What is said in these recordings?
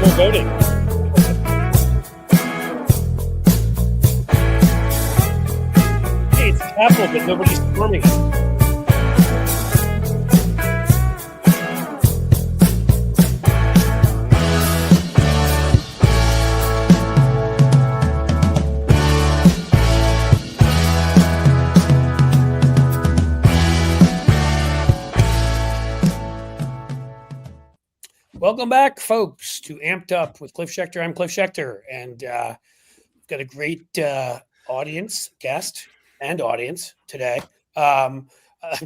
We're voting. Hey, it's the Capitol, but nobody's storming it. Welcome back, folks, to Amped Up with Cliff Schecter. I'm Cliff Schecter, and we've got a great guest today. I've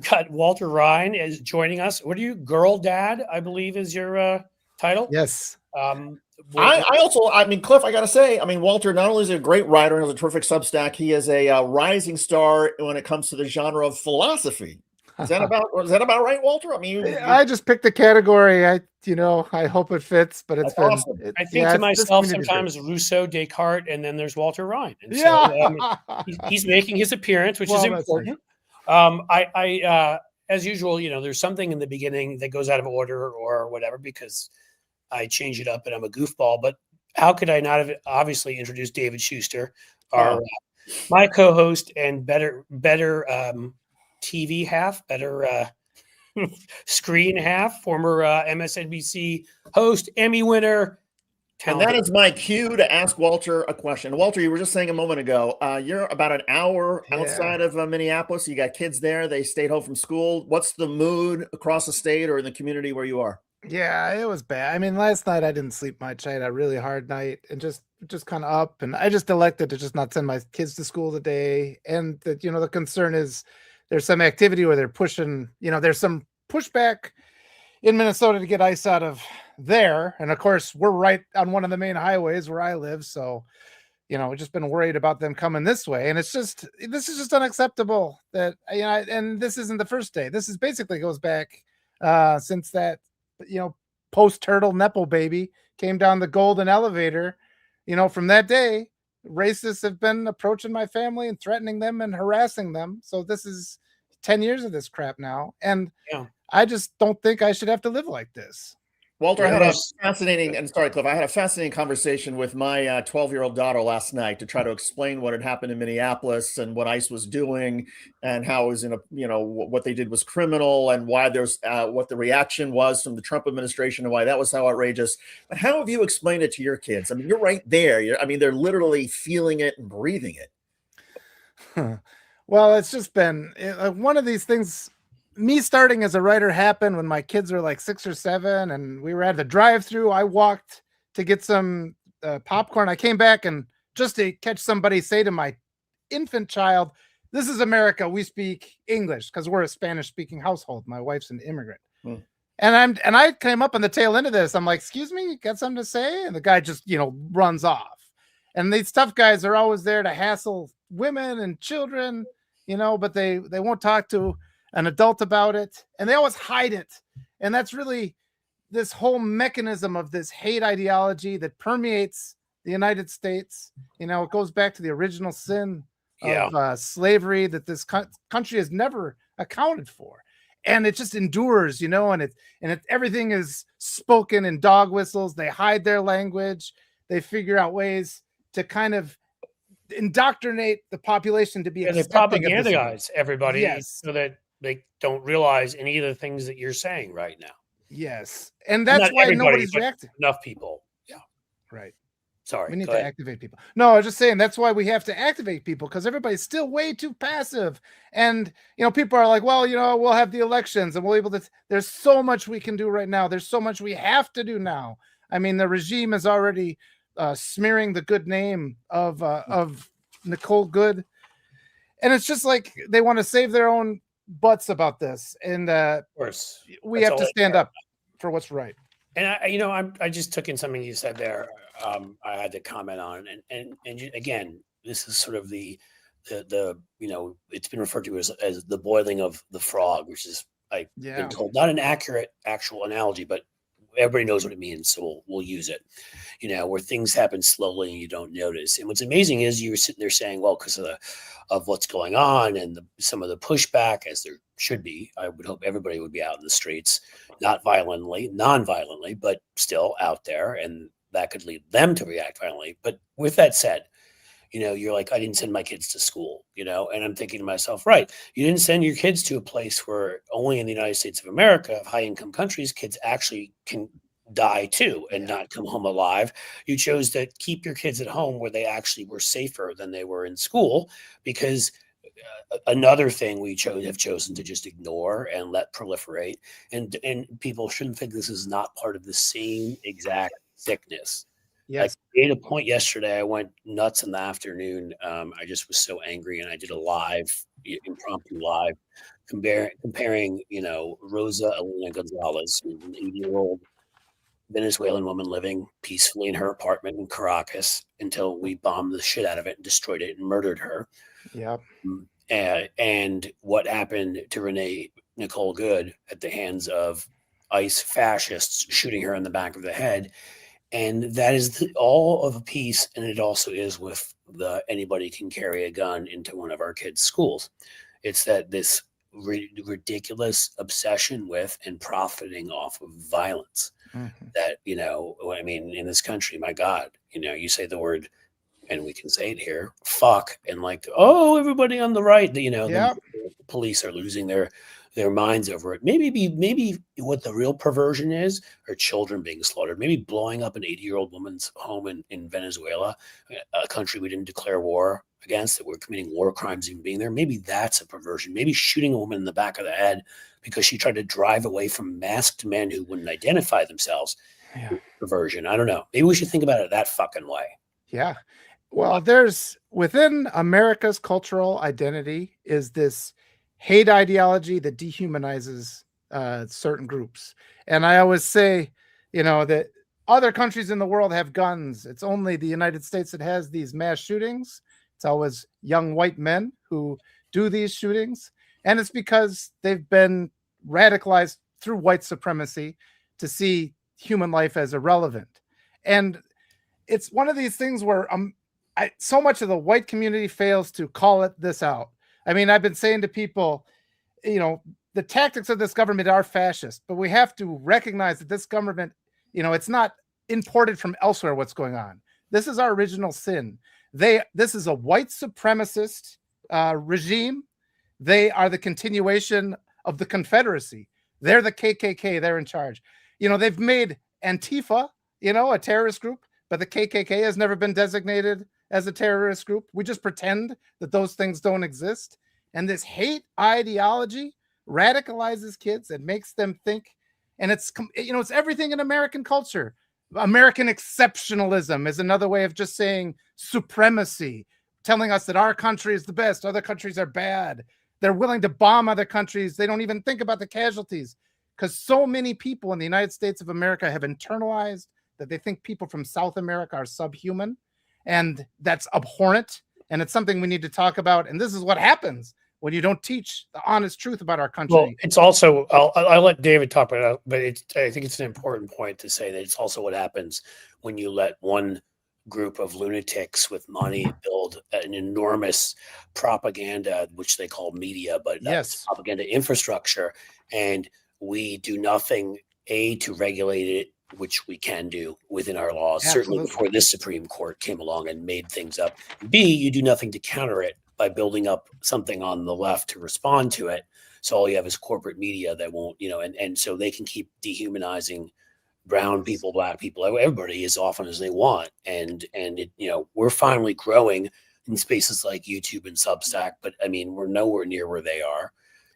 got Walter Rhein is joining us. What are you, Girl Dad, I believe is your title? Yes. I mean, Cliff, I got to say, I mean, Walter not only is a great writer and has a terrific Substack, he is a rising star when it comes to the genre of philosophy. Is that about right, Walter? I mean, I just picked a category. I hope it fits, but it's been awesome. I think to myself sometimes Rousseau, Descartes, and then there's Walter Rhein. And so he's making his appearance, which is important. I as usual, there's something in the beginning that goes out of order or whatever because I change it up and I'm a goofball. But how could I not have obviously introduced David Shuster, my co-host and better TV half, better screen half, former MSNBC host, Emmy winner. Talented. And that is my cue to ask Walter a question. Walter, you were just saying a moment ago, you're about an hour outside of Minneapolis. You got kids there. They stayed home from school. What's the mood across the state or in the community where you are? Yeah, it was bad. I mean, last night I didn't sleep much. I had a really hard night and just kind of up. And I just elected to just not send my kids to school today. And the concern is there's some activity where they're pushing, there's some pushback in Minnesota to get ice out of there. And of course, we're right on one of the main highways where I live. So, we've just been worried about them coming this way. And this is just unacceptable that, and this isn't the first day. This is basically goes back since that, post-turtle Nepo baby came down the golden elevator. From that day, racists have been approaching my family and threatening them and harassing them. So this is 10 years of this crap now. And I just don't think I should have to live like this. Walter, I had a fascinating, and sorry, Cliff, I had a fascinating conversation with my 12-year-old daughter last night to try to explain what had happened in Minneapolis and what ICE was doing and how it was what they did was criminal and why there's what the reaction was from the Trump administration and why that was so outrageous. But how have you explained it to your kids? I mean, you're right there. They're literally feeling it and breathing it. Well, it's just been one of these things. Me starting as a writer happened when my kids were like 6 or 7 and we were at the drive-through. I walked to get some popcorn. I came back and just to catch somebody say to my infant child, "This is America. We speak English," because we're a Spanish-speaking household. My wife's an immigrant. And I came up on the tail end of this. I'm like, "Excuse me, you got something to say?" And the guy just, runs off. And these tough guys are always there to hassle women and children, but they won't talk to an adult about it, and they always hide it. And that's really this whole mechanism of this hate ideology that permeates the United States. It goes back to the original sin of slavery that this country has never accounted for, and it just endures, and everything is spoken in dog whistles. They hide their language. They figure out ways to kind of indoctrinate the population to be they propagandize everybody so that they don't realize any of the things that you're saying right now. Yes. And that's why nobody's reacting. Enough people. Yeah. Right. Sorry. We need to activate people. No, I was just saying that's why we have to activate people because everybody's still way too passive. And, people are like, well, we'll have the elections and we'll be able to. There's so much we can do right now. There's so much we have to do now. I mean, the regime is already smearing the good name of Nicole Good. And it's just like they want to save their own butts about this, and of course we have to stand up for what's right. And I just took in something you said there. I had to comment on, and again, this is sort of the it's been referred to as the boiling of the frog, which is I've been told not an accurate actual analogy, but everybody knows what it means, so we'll use it. Where things happen slowly and you don't notice. And what's amazing is you were sitting there saying, well, because of of what's going on and some of the pushback, as there should be. I would hope everybody would be out in the streets, not violently, non-violently, but still out there, and that could lead them to react violently. But with that said, you're like, I didn't send my kids to school, and I'm thinking to myself, right, you didn't send your kids to a place where only in the United States of America, of high income countries, kids actually can die too and not come home alive. You chose to keep your kids at home where they actually were safer than they were in school, because another thing we have chosen to just ignore and let proliferate. And people shouldn't think this is not part of the same exact sickness. Yes. I made a point yesterday. I went nuts in the afternoon. I just was so angry, and I did a impromptu live, comparing, Rosa Elena Gonzalez, an 80-year-old Venezuelan woman living peacefully in her apartment in Caracas until we bombed the shit out of it and destroyed it and murdered her. Yeah. And what happened to Renee Nicole Good at the hands of ICE fascists shooting her in the back of the head. And that is all of a piece, and it also is with the anybody can carry a gun into one of our kids' schools. It's that this ridiculous obsession with and profiting off of violence. Mm-hmm. That, in this country, my God, you say the word, and we can say it here, fuck, and like, oh, everybody on the right, the police are losing their minds over it. Maybe what the real perversion is are children being slaughtered. Maybe blowing up an 80-year-old woman's home in Venezuela, a country we didn't declare war against, that we're committing war crimes even being there. Maybe that's a perversion. Maybe shooting a woman in the back of the head because she tried to drive away from masked men who wouldn't identify themselves. Yeah. Perversion. I don't know. Maybe we should think about it that fucking way. Yeah. Well, there's within America's cultural identity is this hate ideology that dehumanizes certain groups. And I always say, that other countries in the world have guns. It's only the United States that has these mass shootings. It's always young white men who do these shootings. And it's because they've been radicalized through white supremacy to see human life as irrelevant. And it's one of these things where so much of the white community fails to call this out. I mean, I've been saying to people, the tactics of this government are fascist, but we have to recognize that this government, it's not imported from elsewhere what's going on. This is our original sin. This is a white supremacist regime. They are the continuation of the Confederacy. They're the KKK. They're in charge. They've made Antifa, a terrorist group, but the KKK has never been designated as a terrorist group. We just pretend that those things don't exist. And this hate ideology radicalizes kids and makes them think. And it's everything in American culture. American exceptionalism is another way of just saying supremacy, telling us that our country is the best, other countries are bad. They're willing to bomb other countries. They don't even think about the casualties, because so many people in the United States of America have internalized that they think people from South America are subhuman, and that's abhorrent. And it's something we need to talk about. And this is what happens when you don't teach the honest truth about our country. Well, it's also, I'll let David talk about it, but I think it's an important point to say that it's also what happens when you let one group of lunatics with money build an enormous propaganda, which they call media, but that's propaganda infrastructure. And we do nothing, to regulate it, which we can do within our laws, certainly before this Supreme Court came along and made things up. B, you do nothing to counter it by building up something on the left to respond to it. So all you have is corporate media that won't, and so they can keep dehumanizing brown people, black people, everybody as often as they want. And it, we're finally growing in spaces like YouTube and Substack, but I mean, we're nowhere near where they are.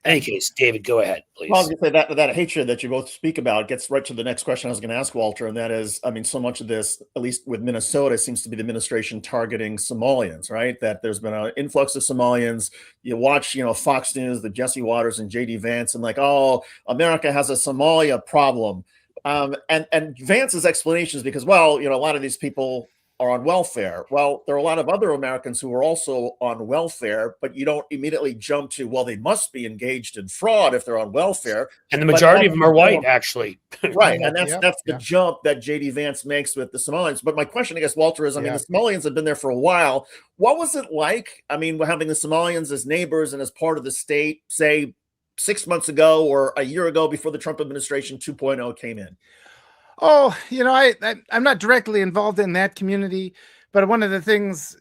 In any case, David, go ahead, please. Well, I was going to say that hatred that you both speak about gets right to the next question I was going to ask Walter, and that is, I mean, so much of this, at least with Minnesota, seems to be the administration targeting Somalians, right? That there's been an influx of Somalians. You watch, Fox News, the Jesse Waters and JD Vance, and like, oh, America has a Somalia problem. And Vance's explanations, because, well, a lot of these people are on welfare. Well, there are a lot of other Americans who are also on welfare, but you don't immediately jump to, well, they must be engaged in fraud if they're on welfare. And the majority of them are white, actually. Right. And that's the yeah. jump that JD Vance makes with the Somalians. But my question, I guess, Walter, is, I mean, Yeah. the Somalians have been there for a while. What was it like? I mean, having the Somalians as neighbors and as part of the state, say 6 months ago or a year ago before the Trump administration 2.0 came in? Oh, you know, I'm not directly involved in that community, but one of the things,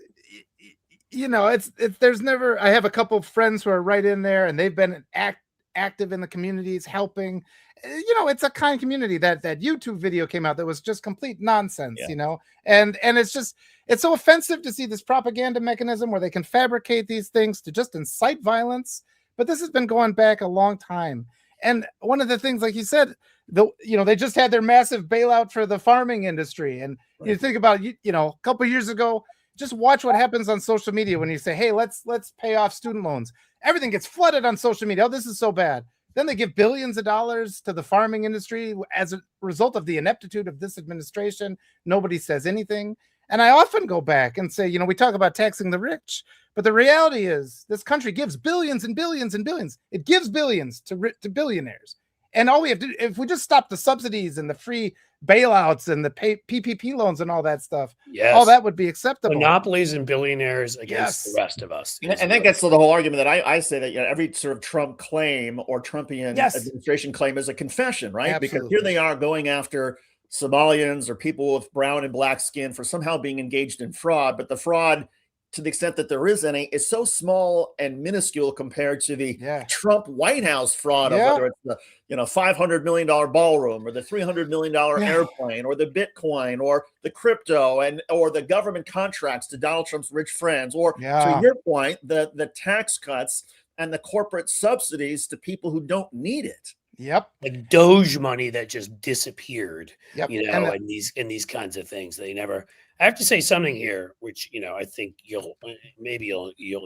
you know, it's there's never. I have a couple of friends who are right in there, and they've been active in the communities, helping. You know, it's a kind community. That YouTube video came out that was just complete nonsense. Yeah. You know, and it's so offensive to see this propaganda mechanism where they can fabricate these things to just incite violence. But this has been going back a long time. And one of the things, like you said, they just had their massive bailout for the farming industry. And Right. you think about, you know, a couple of years ago, just watch what happens on social media when you say, hey, let's pay off student loans. Everything gets flooded on social media. Oh, this is so bad. Then they give billions of dollars to the farming industry as a result of the ineptitude of this administration. Nobody says anything. And I often go back and say, you know, we talk about taxing the rich, but the reality is this country gives billions and billions and billions. It gives billions to billionaires. And all we have to do, if we just stop the subsidies and the free bailouts and the PPP loans and all that stuff, all that would be acceptable. Monopolies and billionaires against the rest of us. And that gets to the whole argument that I say that, you know, every sort of Trump claim or Trumpian administration claim is a confession, right? Absolutely. Because here they are going after Somalians or people with brown and black skin for somehow being engaged in fraud, but the fraud, to the extent that there is any, is so small and minuscule compared to the Trump White House fraud of whether it's the, you know, $500 million ballroom or the $300 million airplane or the Bitcoin or the crypto or the government contracts to Donald Trump's rich friends, or to your point, the tax cuts and the corporate subsidies to people who don't need it. Yep. Like Doge money that just disappeared, you know, and these kinds of things. They never. I have to say something here, which, you know, I think you'll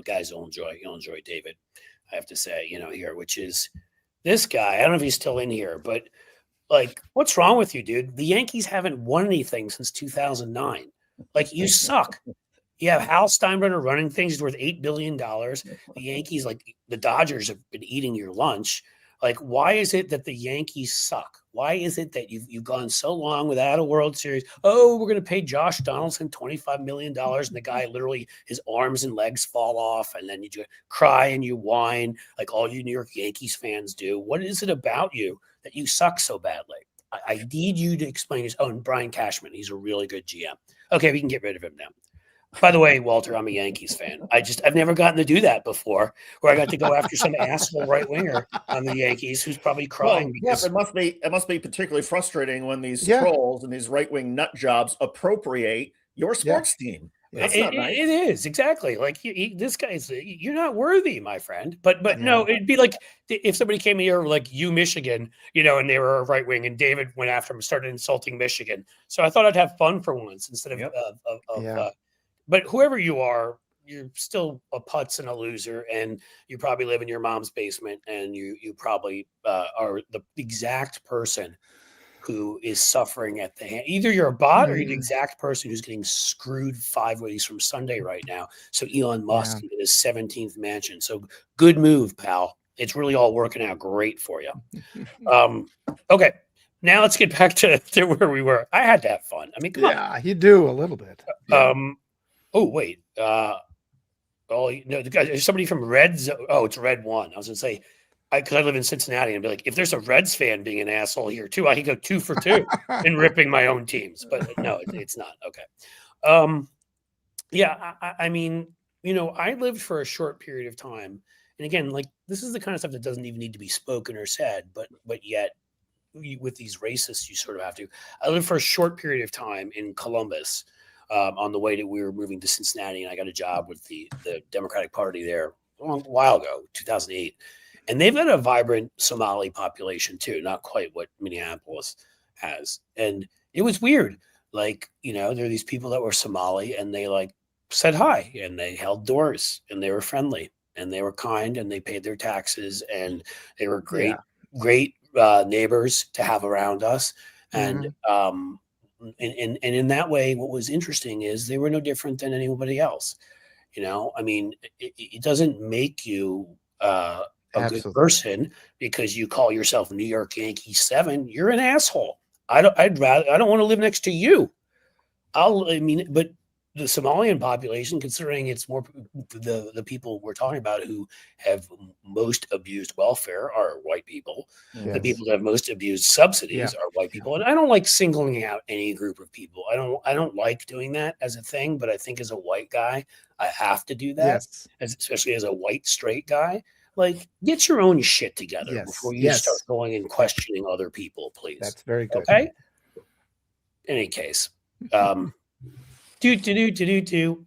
guys will enjoy. You'll enjoy, David. I have to say, you know, here, which is this guy. I don't know if he's still in here, but like, what's wrong with you, dude? The Yankees haven't won anything since 2009. Like, you suck. You have Hal Steinbrenner running things. He's worth $8 billion. The Yankees, like the Dodgers, have been eating your lunch. Like, why is it that the Yankees suck? Why is it that you've gone so long without a World Series? Oh, we're going to pay Josh Donaldson $25 million. And the guy literally, his arms and legs fall off. And then you just cry and you whine like all you New York Yankees fans do. What is it about you that you suck so badly? I need you to explain this. Oh, and Brian Cashman, he's a really good GM. Okay, we can get rid of him now. By the way, Walter, I'm a Yankees fan. I've never gotten to do that before, where I got to go after some asshole right winger on the Yankees who's probably crying. Yes, it must be particularly frustrating when these trolls and these right wing nut jobs appropriate your sports team. That's not nice. It is exactly like this guy's. You're not worthy, my friend. But no, it'd be like if somebody came here like Michigan, you know, and they were a right wing, and David went after him and started insulting Michigan. So I thought I'd have fun for once instead of. But whoever you are, you're still a putz and a loser, and you probably live in your mom's basement, and you probably are the exact person who is suffering at the hand. Either you're a bot or you're the exact person who's getting screwed 5 ways from Sunday right now. So Elon Musk can get his 17th mansion. So good move, pal. It's really all working out great for you. Okay. Now let's get back to where we were. I had to have fun. I mean, come on. Yeah, you do a little bit. Oh, wait. There's somebody from Reds. Oh, it's Red One. I was going to say, because I live in Cincinnati, and be like, if there's a Reds fan being an asshole here too, I could go 2 for 2 in ripping my own teams. But no, it's not. Okay. I mean, you know, I lived for a short period of time. And again, like, this is the kind of stuff that doesn't even need to be spoken or said, but yet with these racists, you sort of have to. I lived for a short period of time in Columbus. On the way that we were moving to Cincinnati, and I got a job with the Democratic Party there a while ago, 2008. And they've got a vibrant Somali population too, not quite what Minneapolis has. And it was weird. Like, you know, there are these people that were Somali, and they like said hi, and they held doors, and they were friendly, and they were kind, and they paid their taxes, and they were great neighbors to have around us. And and in that way, what was interesting is they were no different than anybody else. I mean, it doesn't make you a good person because you call yourself New York Yankee 7. You're an asshole. I don't want to live next to you. But the Somalian population, considering it's more the people we're talking about who have most abused welfare are white people. Yes. The people that have most abused subsidies are white people. And I don't like singling out any group of people. I don't like doing that as a thing, but I think as a white guy, I have to do that, especially as a white straight guy. Like, get your own shit together before you start going and questioning other people, please. That's very good. Okay. In any case,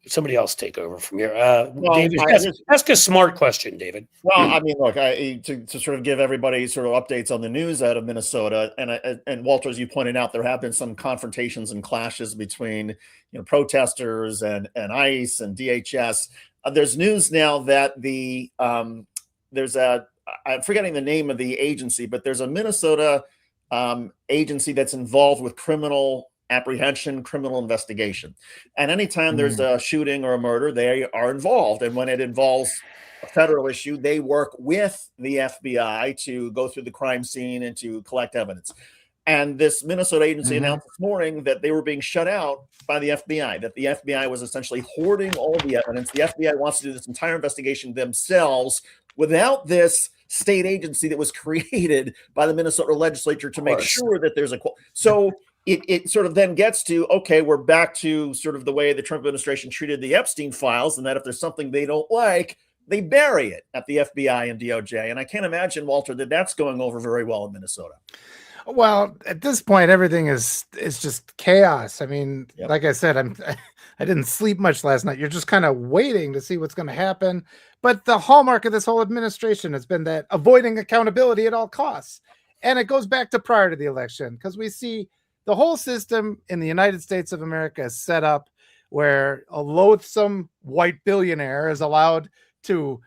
somebody else take over from here. David, ask a smart question, David. Well, I mean, look, to sort of give everybody sort of updates on the news out of Minnesota, and Walter, as you pointed out, there have been some confrontations and clashes between protesters and ICE and DHS. There's news now that I'm forgetting the name of the agency, but there's a Minnesota agency that's involved with criminal apprehension, criminal investigation. And anytime there's a shooting or a murder, they are involved. And when it involves a federal issue, they work with the FBI to go through the crime scene and to collect evidence. And this Minnesota agency announced this morning that they were being shut out by the FBI, that the FBI was essentially hoarding all the evidence. The FBI wants to do this entire investigation themselves without this state agency that was created by the Minnesota legislature to make sure that there's so it sort of then gets to, okay, we're back to sort of the way the Trump administration treated the Epstein files, and that if there's something they don't like, they bury it at the FBI and DOJ. And I can't imagine, Walter, that that's going over very well in Minnesota. Well, at this point, everything is just chaos. I mean, like I said, I didn't sleep much last night. You're just kind of waiting to see what's going to happen. But the hallmark of this whole administration has been that avoiding accountability at all costs. And it goes back to prior to the election, because we see the whole system in the United States of America is set up where a loathsome white billionaire is allowed to,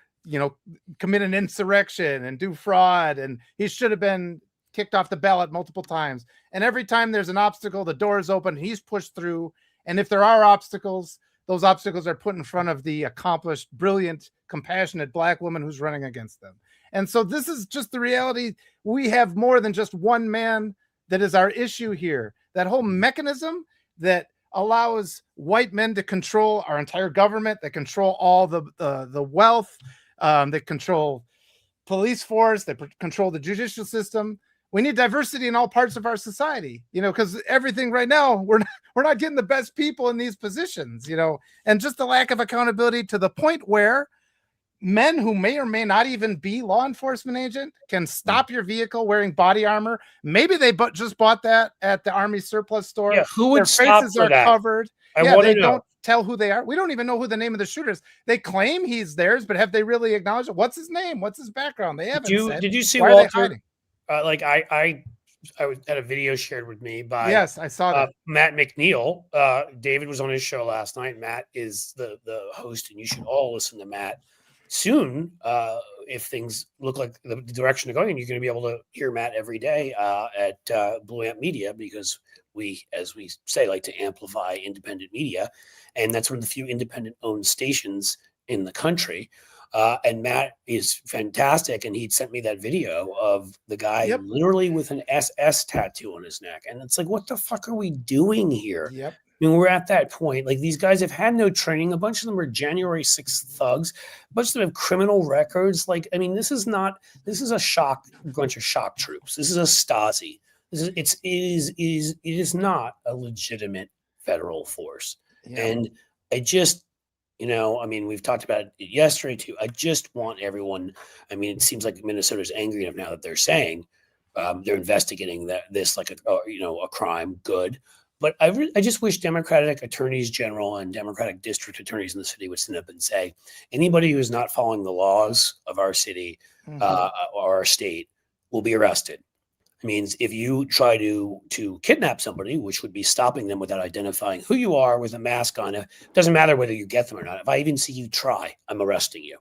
commit an insurrection and do fraud. And he should have been kicked off the ballot multiple times. And every time there's an obstacle, the door is open, he's pushed through. And if there are obstacles, those obstacles are put in front of the accomplished, brilliant, compassionate Black woman who's running against them. And so this is just the reality. We have more than just one man that is our issue here. That whole mechanism that allows white men to control our entire government, that control all the wealth, that control police force, that control the judicial system. We need diversity in all parts of our society, because everything right now, we're not getting the best people in these positions, and just the lack of accountability to the point where men who may or may not even be law enforcement agent can stop your vehicle wearing body armor. Maybe they just bought that at the Army surplus store. Yeah, who would Their stop faces for are that? covered. They don't tell who they are. We don't even know who the name of the shooter is. They claim he's theirs, but have they really acknowledged it? What's his name? What's his background? They haven't said. Did you see Why Walter? Are they hiding? I had a video shared with me by I saw that. Matt McNeil. David was on his show last night. Matt is the host, and you should all listen to Matt soon. If things look like the direction they're going, you're going to be able to hear Matt every day at Blue Amp Media, because we, as we say, like to amplify independent media, and that's one of the few independent-owned stations in the country. And Matt is fantastic, and he'd sent me that video of the guy literally with an SS tattoo on his neck, and it's like, what the fuck are we doing here? I mean, we're at that point. Like, these guys have had no training. A bunch of them are January 6th thugs. A bunch of them have criminal records. Like, I mean, this is a bunch of shock troops. This is a Stasi. It is not a legitimate federal force. And I just, I mean, we've talked about it yesterday too. I just want everyone. I mean, it seems like Minnesota's angry enough now that they're saying they're investigating this like a crime. Good, but I just wish Democratic attorneys general and Democratic district attorneys in the city would stand up and say, anybody who is not following the laws of our city or our state will be arrested. It means if you try to kidnap somebody, which would be stopping them without identifying who you are with a mask on, it doesn't matter whether you get them or not. If I even see you try, I'm arresting you.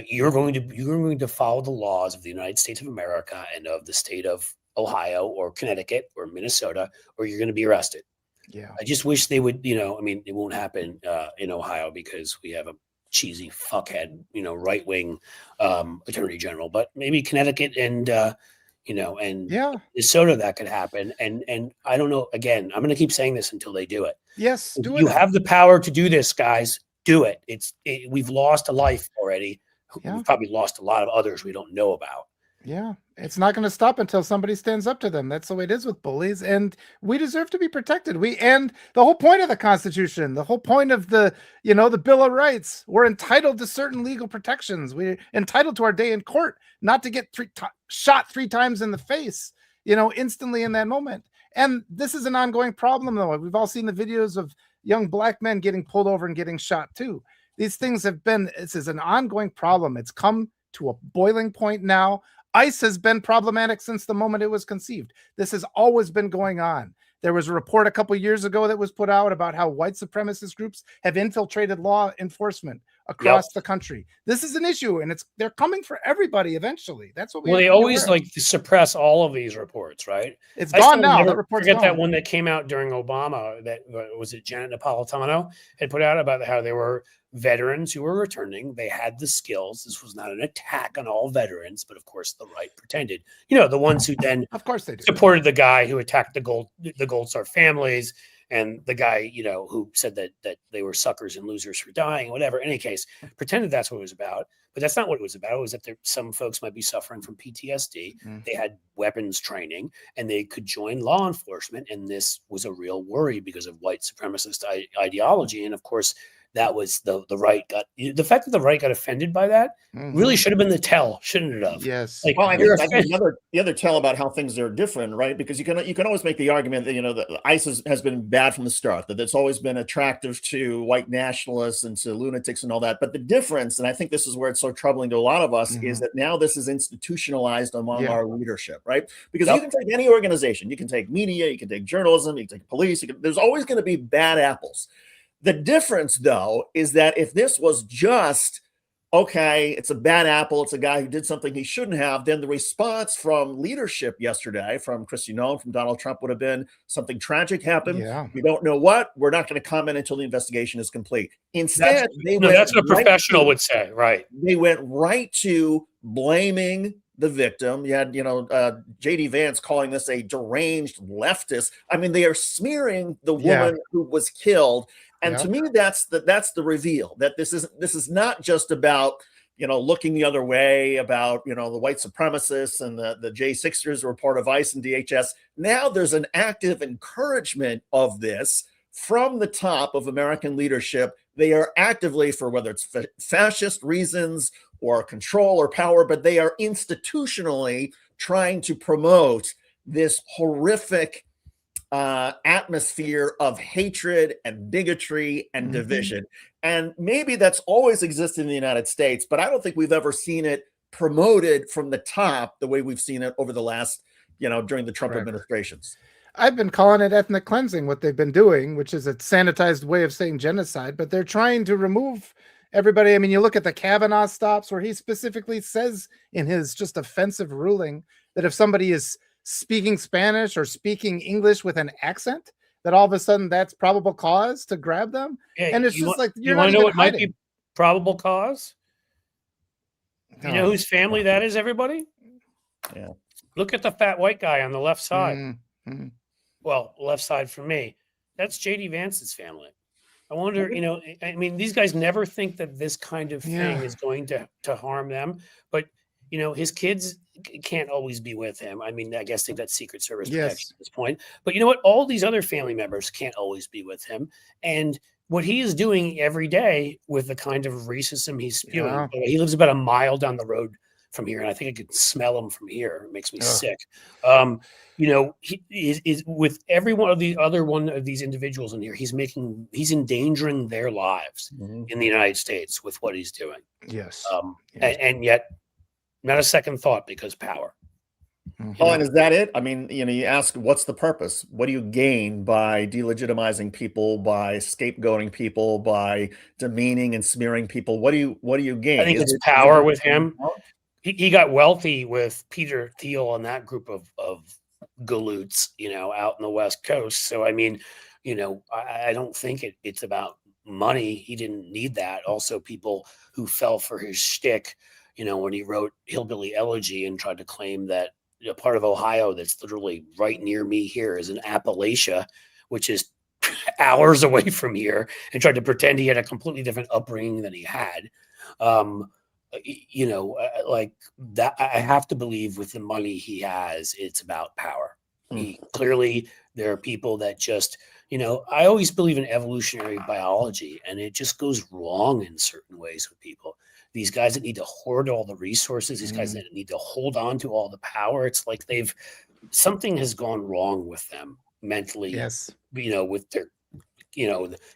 You're going to follow the laws of the United States of America and of the state of Ohio or Connecticut or Minnesota, or you're going to be arrested. Yeah. I just wish they would, I mean, it won't happen in Ohio because we have a cheesy fuckhead, right-wing attorney general, but maybe Connecticut and Minnesota, that could happen. And I don't know, again, I'm going to keep saying this until they do it. Yes. You have the power to do this, guys. Do it. We've lost a life already. Yeah. We've probably lost a lot of others we don't know about. Yeah, it's not going to stop until somebody stands up to them. That's the way it is with bullies, and we deserve to be protected. And the whole point of the Constitution, the whole point of the Bill of Rights, we're entitled to certain legal protections. We're entitled to our day in court, not to get shot 3 times in the face, instantly in that moment. And this is an ongoing problem, though. We've all seen the videos of young black men getting pulled over and getting shot too. These things this is an ongoing problem. It's come to a boiling point now. ICE has been problematic since the moment it was conceived. This has always been going on. There was a report a couple years ago that was put out about how white supremacist groups have infiltrated law enforcement across the country. This is an issue, and they're coming for everybody eventually. That's what they always like to suppress all of these reports, right? It's gone now. That report's forget gone. That one that came out during Obama, that was it Janet Napolitano had put out about how there were veterans who were returning. They had the skills. This was not an attack on all veterans, but of course the right pretended. The ones who then of course they do. Supported the guy who attacked the Gold Star families, and the guy who said that they were suckers and losers for dying, whatever. In any case, pretended that's what it was about. But that's not what it was about. It was that some folks might be suffering from PTSD. Mm-hmm. They had weapons training, and they could join law enforcement. And this was a real worry because of white supremacist ideology. And of course, that was the right the fact that the right got offended by that really should have been the tell, shouldn't it have? Yes. Well, I think the other tell about how things are different, right? Because you can always make the argument that that ICE has been bad from the start, that it's always been attractive to white nationalists and to lunatics and all that. But the difference, and I think this is where it's so troubling to a lot of us, is that now this is institutionalized among our leadership, right? Because you can take any organization, you can take media, you can take journalism, you can take police. There's always going to be bad apples. The difference, though, is that if this was just, okay, it's a bad apple, it's a guy who did something he shouldn't have, then the response from leadership yesterday, from Kristi Noem, from Donald Trump, would have been something tragic happened. Yeah. We don't know what. We're not going to comment until the investigation is complete. Instead, that's what a professional would say, right? They went right to blaming the victim. You had, J.D. Vance calling this a deranged leftist. I mean, they are smearing the woman who was killed. And to me, that's the reveal, that this is not just about, looking the other way, about, the white supremacists and the J6ers who are part of ICE and DHS. Now there's an active encouragement of this from the top of American leadership. They are actively, for whether it's fascist reasons or control or power, but they are institutionally trying to promote this horrific atmosphere of hatred and bigotry and division. And maybe that's always existed in the United States, but I don't think we've ever seen it promoted from the top the way we've seen it over the last, during the Trump administrations. I've been calling it ethnic cleansing, what they've been doing, which is a sanitized way of saying genocide, but they're trying to remove everybody. I mean, you look at the Kavanaugh stops where he specifically says in his just offensive ruling that if somebody is speaking Spanish or speaking English with an accent, that all of a sudden that's probable cause to grab them. Yeah, and it's just like, you want to know what might be probable cause? You know whose family that is, everybody? Yeah. Look at the fat white guy on the left side. Well, left side for me. That's J.D. Vance's family. I wonder, I mean, these guys never think that this kind of thing is going to harm them, but his kids can't always be with him. I mean, I guess they've got Secret Service protection at this point. But you know what? All these other family members can't always be with him. And what he is doing every day with the kind of racism he's spewing, he lives about a mile down the road from here, and I think I could smell him from here. It makes me sick. He is with every one of the other one of these individuals in here. He's endangering their lives in the United States with what he's doing. Yes. And yet, not a second thought, because power. Oh, and is that it? I mean, you ask, what's the purpose? What do you gain by delegitimizing people, by scapegoating people, by demeaning and smearing people? What do you gain? I think it's power with him. He got wealthy with Peter Thiel and that group of galoots, out in the West Coast. So, I mean, I don't think it's about money. He didn't need that. Also, people who fell for his shtick, when he wrote Hillbilly Elegy and tried to claim that a part of Ohio that's literally right near me here is in Appalachia, which is hours away from here, and tried to pretend he had a completely different upbringing than he had. Like that, I have to believe with the money he has, it's about power. Clearly, there are people that just, I always believe in evolutionary biology, and it just goes wrong in certain ways with people. These guys that need to hoard all the resources, these guys that need to hold on to all the power. It's like something has gone wrong with them mentally. Yes. With their,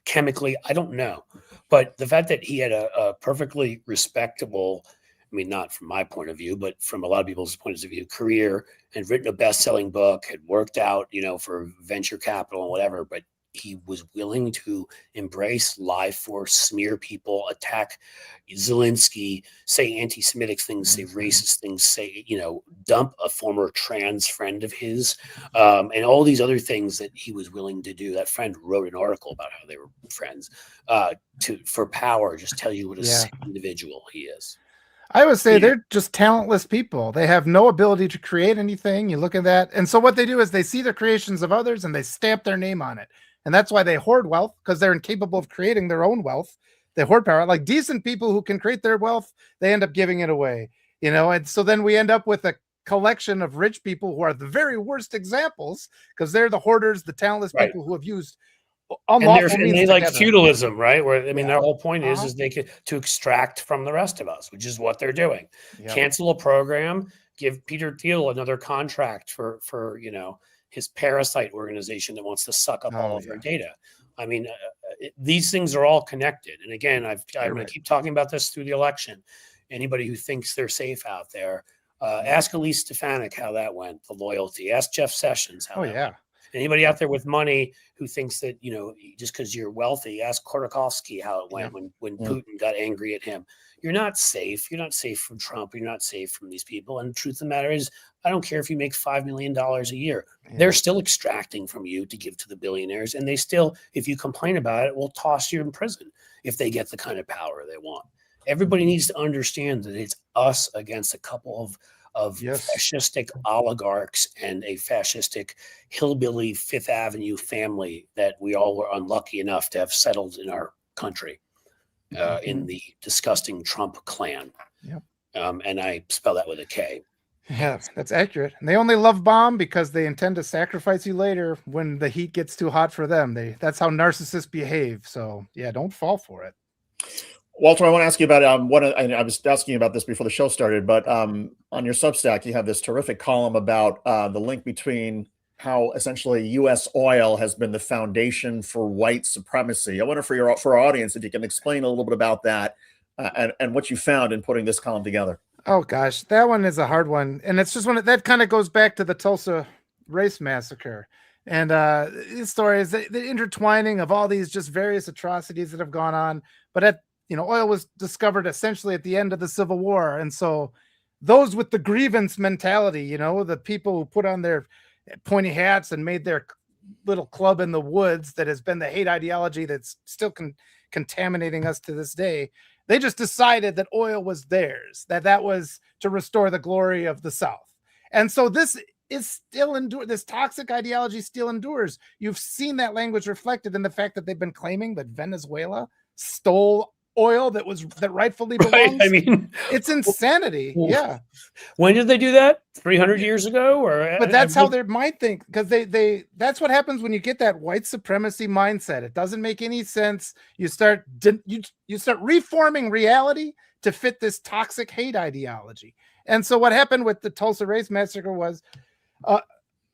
chemically, I don't know. But the fact that he had a perfectly respectable, I mean, not from my point of view, but from a lot of people's points of view, career, and written a best-selling book, had worked out, for venture capital and whatever, but he was willing to embrace, lie for, smear people, attack Zelensky, say anti-Semitic things, say racist things, say, dump a former trans friend of his, and all these other things that he was willing to do. That friend wrote an article about how they were friends, for power, just tell you what a sick individual he is. I would say they're just talentless people. They have no ability to create anything. You look at that. And so what they do is they see the creations of others and they stamp their name on it. And that's why they hoard wealth, because they're incapable of creating their own wealth. They hoard power. Like decent people who can create their wealth, they end up giving it away, and so then we end up with a collection of rich people who are the very worst examples, because they're the hoarders, the talentless people who have used unlawful means. And they like feudalism, right? Where, I mean, their whole point is they could to extract from the rest of us, which is what they're doing. Cancel a program, give Peter Thiel another contract for his parasite organization that wants to suck up all of our data. I mean, these things are all connected. And again, I'm going to keep talking about this through the election. Anybody who thinks they're safe out there, ask Elise Stefanik how that went, the loyalty. Ask Jeff Sessions how that went. Anybody out there with money who thinks that, just because you're wealthy, ask Khodorkovsky how it went when Putin got angry at him. You're not safe. You're not safe from Trump. You're not safe from these people. And the truth of the matter is, I don't care if you make $5 million a year. They're still extracting from you to give to the billionaires. And they still, if you complain about it, will toss you in prison if they get the kind of power they want. Everybody needs to understand that it's us against a couple of fascistic oligarchs and a fascistic hillbilly Fifth Avenue family that we all were unlucky enough to have settled in our country, in the disgusting Trump clan. And I spell that with a K. Yeah, that's accurate. And they only love bomb because they intend to sacrifice you later when the heat gets too hot for them. That's how narcissists behave. So yeah, don't fall for it. Walter, I want to ask you about and I was asking you about this before the show started, but on your Substack, you have this terrific column about the link between how essentially U.S. oil has been the foundation for white supremacy. I wonder for our audience if you can explain a little bit about that and what you found in putting this column together. Oh gosh, that one is a hard one, and it's just one that kind of goes back to the Tulsa race massacre. And this story is the intertwining of all these just various atrocities that have gone on. But oil was discovered essentially at the end of the Civil War. And so those with the grievance mentality, the people who put on their pointy hats and made their little club in the woods that has been the hate ideology that's still contaminating us to this day, they just decided that oil was theirs, that was to restore the glory of the South. And so this is still this toxic ideology still endures. You've seen that language reflected in the fact that they've been claiming that Venezuela stole oil that rightfully belongs. Right. I mean, it's insanity. Yeah. When did they do that? 300 years ago? But that's how their mind think, because they that's what happens when you get that white supremacy mindset. It doesn't make any sense. You start reforming reality to fit this toxic hate ideology. And so what happened with the Tulsa Race Massacre was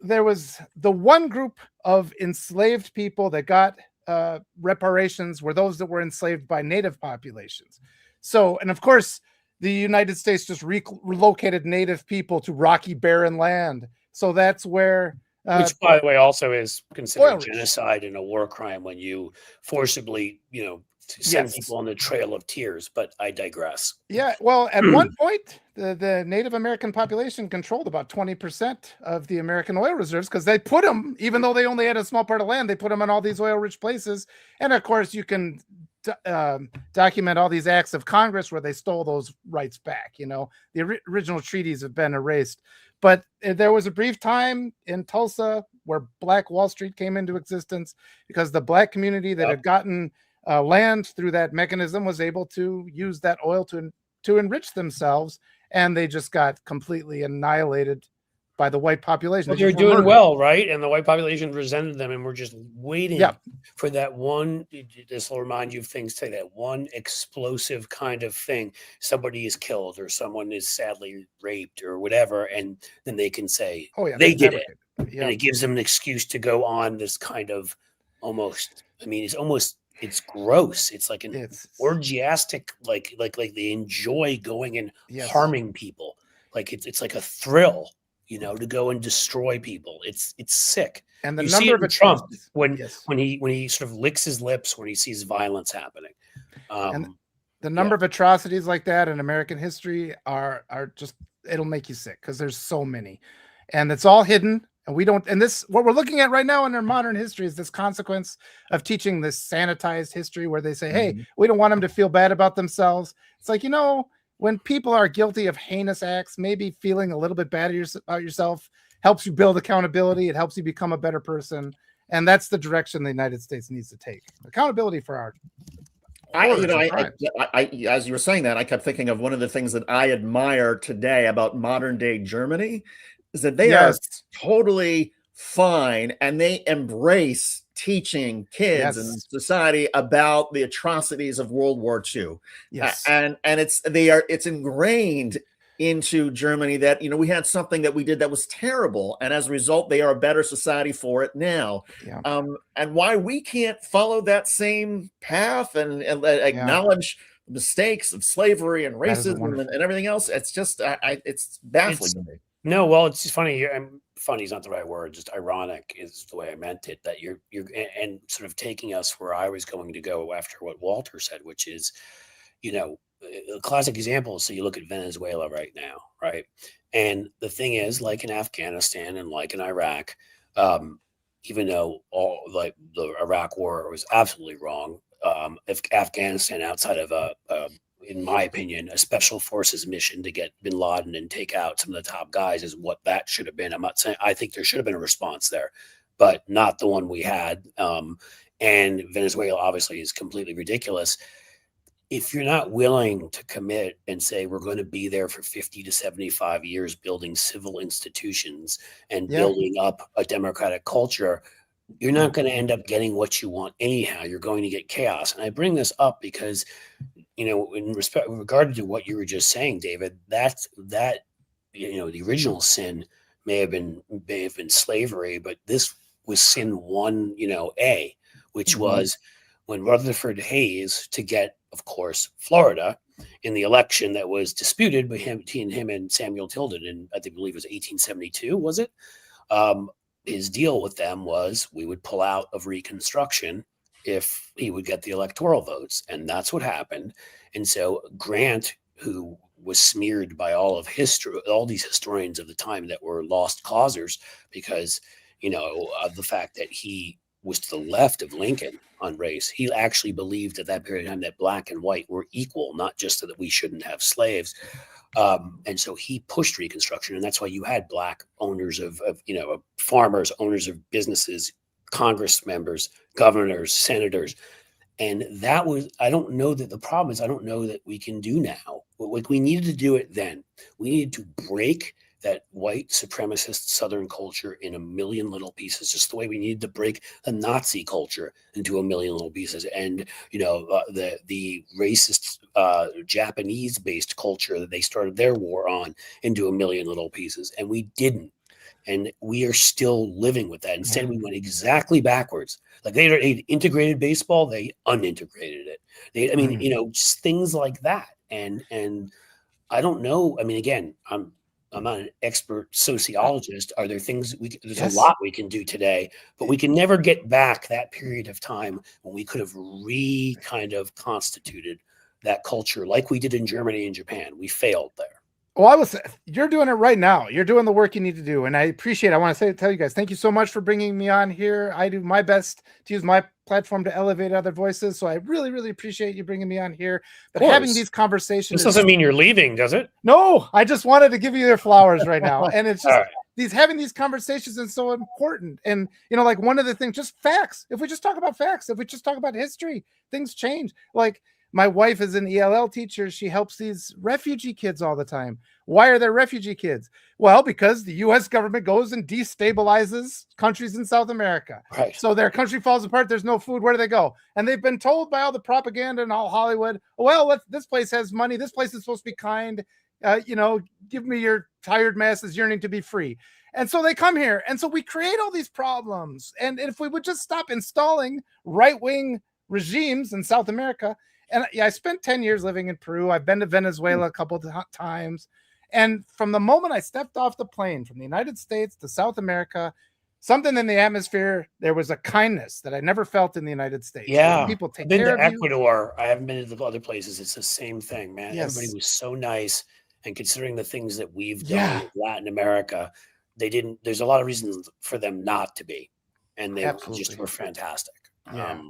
there was the one group of enslaved people that got reparations were those that were enslaved by native populations. So, and of course, the United States just relocated native people to rocky, barren land. So that's where... which, by the way, also is considered genocide and a war crime when you forcibly, send people on the Trail of Tears. But I digress. Yeah, well, at one point, the Native American population controlled about 20% of the American oil reserves because they put them, even though they only had a small part of land, they put them in all these oil-rich places. And of course, you can document all these acts of Congress where they stole those rights back. You know, the original treaties have been erased. But there was a brief time in Tulsa where Black Wall Street came into existence because the Black community that had gotten land through that mechanism was able to use that oil to enrich themselves, and they just got completely annihilated by the white population. Well, they're doing well, right? And the white population resented them, and we're just waiting for that one. This will remind you of things today. That one explosive kind of thing. Somebody is killed, or someone is sadly raped, or whatever, and then they can say, "Oh yeah, they did it," and it gives them an excuse to go on this kind of almost. I mean, it's gross. It's like it's orgiastic, like they enjoy going and harming people. Like it's like a thrill, you know, to go and destroy people. It's sick. And the number of Trump when he sort of licks his lips when he sees violence happening. And the number of atrocities like that in American history are just, it'll make you sick because there's so many, and it's all hidden. And we don't, and this, what we're looking at right now in our modern history is this consequence of teaching this sanitized history where they say, hey, we don't want them to feel bad about themselves. It's like, you know, when people are guilty of heinous acts, maybe feeling a little bit bad about yourself helps you build accountability. It helps you become a better person. And that's the direction the United States needs to take. Accountability for our as you were saying that, I kept thinking of one of the things that I admire today about modern day Germany is that they are totally fine and they embrace teaching kids and society about the atrocities of World War II. And it's ingrained into Germany that, you know, we had something that we did that was terrible, and as a result they are a better society for it now. And why we can't follow that same path and acknowledge mistakes of slavery and racism and everything else, it's just it's baffling to me. No, well, it's funny. Funny is not the right word. Just ironic is the way I meant it. That you're and sort of taking us where I was going to go after what Walter said, which is, you know, a classic example. So you look at Venezuela right now, right? And the thing is, like in Afghanistan and like in Iraq, even though the Iraq war was absolutely wrong, if Afghanistan outside of in my opinion, a special forces mission to get bin Laden and take out some of the top guys is what that should have been. I'm not saying I think there should have been a response there, but not the one we had. And Venezuela obviously is completely ridiculous. If you're not willing to commit and say we're going to be there for 50 to 75 years building civil institutions and building up a democratic culture, you're not going to end up getting what you want anyhow. You're going to get chaos. And I bring this up because, you know, in regard to what you were just saying, David, that you know, the original sin may have been slavery, but this was sin 1A, which was when Rutherford Hayes, to get, of course, Florida in the election that was disputed between him and Samuel Tilden in, I believe it was 1872, was it? His deal with them was we would pull out of Reconstruction if he would get the electoral votes. And that's what happened. And so Grant, who was smeared by all of history, all these historians of the time that were lost causers because, you know, of the fact that he was to the left of Lincoln on race. He actually believed at that period of time that black and white were equal, not just that we shouldn't have slaves. And so he pushed Reconstruction. And that's why you had black owners of farmers, owners of businesses, Congress members, governors, senators. And that was, I don't know that the problem is, I don't know that we can do now. Like we needed to do it then. We needed to break that white supremacist Southern culture in a million little pieces, just the way we needed to break the Nazi culture into a million little pieces. And, you know, the racist Japanese-based culture that they started their war on into a million little pieces. And we didn't. And we are still living with that. Instead, we went exactly backwards. Like they integrated baseball, they unintegrated it. You know, just things like that. And I don't know. I mean, again, I'm not an expert sociologist. Are there things there's a lot we can do today, but we can never get back that period of time when we could have kind of constituted that culture like we did in Germany and Japan. We failed there. Well, you're doing it right now. You're doing the work you need to do. And I appreciate it. I want to tell you guys, thank you so much for bringing me on here. I do my best to use my platform to elevate other voices. So I really, really appreciate you bringing me on here. But having these conversations. This doesn't mean you're leaving, does it? No, I just wanted to give you your flowers right now. And it's just having these conversations is so important. And, like one of the things, just facts. If we just talk about facts, if we just talk about history, things change. Like, my wife is an ELL teacher. She helps these refugee kids all the time. Why are there refugee kids? Well, because the U.S. government goes and destabilizes countries in South America. Right. So their country falls apart. There's no food. Where do they go? And they've been told by all the propaganda and all Hollywood, well, this place has money. This place is supposed to be kind. Give me your tired masses yearning to be free. And so they come here. And so we create all these problems. And if we would just stop installing right-wing regimes in South America. And I spent 10 years living in Peru. I've been to Venezuela a couple of times. And from the moment I stepped off the plane from the United States to South America, something in the atmosphere, there was a kindness that I never felt in the United States. Yeah. People take I've been care to of you. Ecuador. I haven't been to the other places. It's the same thing, man. Yes. Everybody was so nice. And considering the things that we've done in Latin America, there's a lot of reasons for them not to be. And they just were fantastic. Yeah.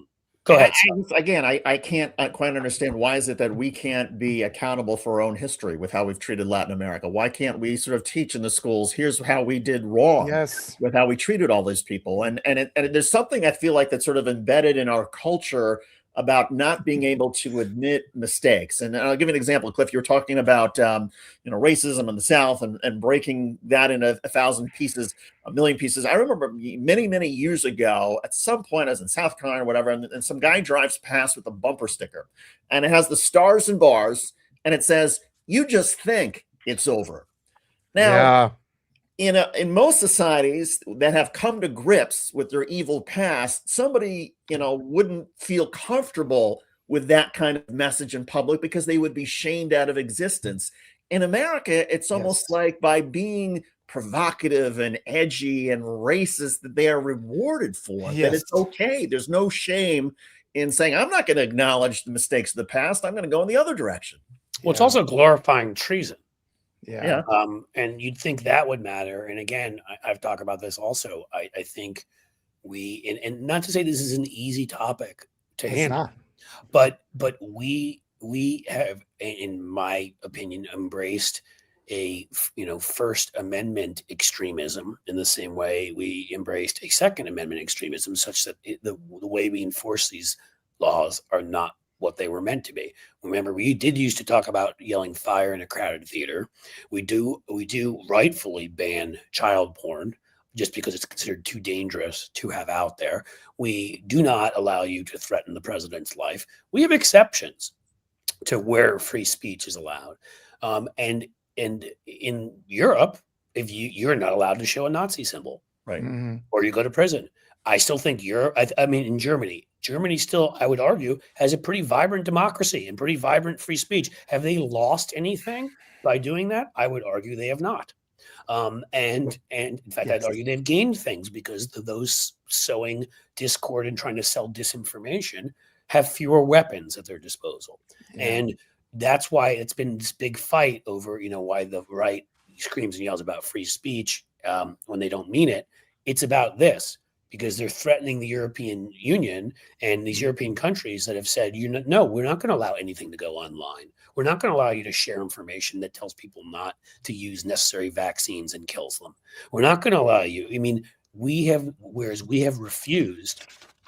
Go ahead. Again, I can't quite understand why is it that we can't be accountable for our own history with how we've treated Latin America? Why can't we sort of teach in the schools, here's how we did wrong with how we treated all these people? And there's something I feel like that's sort of embedded in our culture about not being able to admit mistakes. And I'll give you an example. Cliff, you were talking about racism in the South and breaking that into 1,000 pieces, 1,000,000 pieces. I remember many, many years ago, at some point I was in South Carolina or whatever, and some guy drives past with a bumper sticker, and it has the stars and bars, and it says, "You just think it's over." Now, in most societies that have come to grips with their evil past, somebody, wouldn't feel comfortable with that kind of message in public because they would be shamed out of existence. In America, it's almost like by being provocative and edgy and racist that they are rewarded for, that it's okay. There's no shame in saying, I'm not going to acknowledge the mistakes of the past. I'm going to go in the other direction. Well, it's also glorifying treason. Yeah. And you'd think that would matter. And again, I've talked about this also. I think and not to say this is an easy topic to handle, but we have, in my opinion, embraced a First Amendment extremism in the same way we embraced a Second Amendment extremism, such that the way we enforce these laws are not what they were meant to be. Remember, we did used to talk about yelling fire in a crowded theater. We do rightfully ban child porn just because it's considered too dangerous to have out there. We do not allow you to threaten the president's life. We have exceptions to where free speech is allowed. And in Europe, if you're not allowed to show a Nazi symbol, right, or you go to prison. I still think in Germany still, I would argue, has a pretty vibrant democracy and pretty vibrant free speech. Have they lost anything by doing that? I would argue they have not. And in fact, I'd argue they've gained things because those sowing discord and trying to sell disinformation have fewer weapons at their disposal. And that's why it's been this big fight over, why the right screams and yells about free speech when they don't mean it. It's about this. Because they're threatening the European Union and these European countries that have said, no, we're not going to allow anything to go online. We're not going to allow you to share information that tells people not to use necessary vaccines and kills them. We're not going to allow you. I mean, we have refused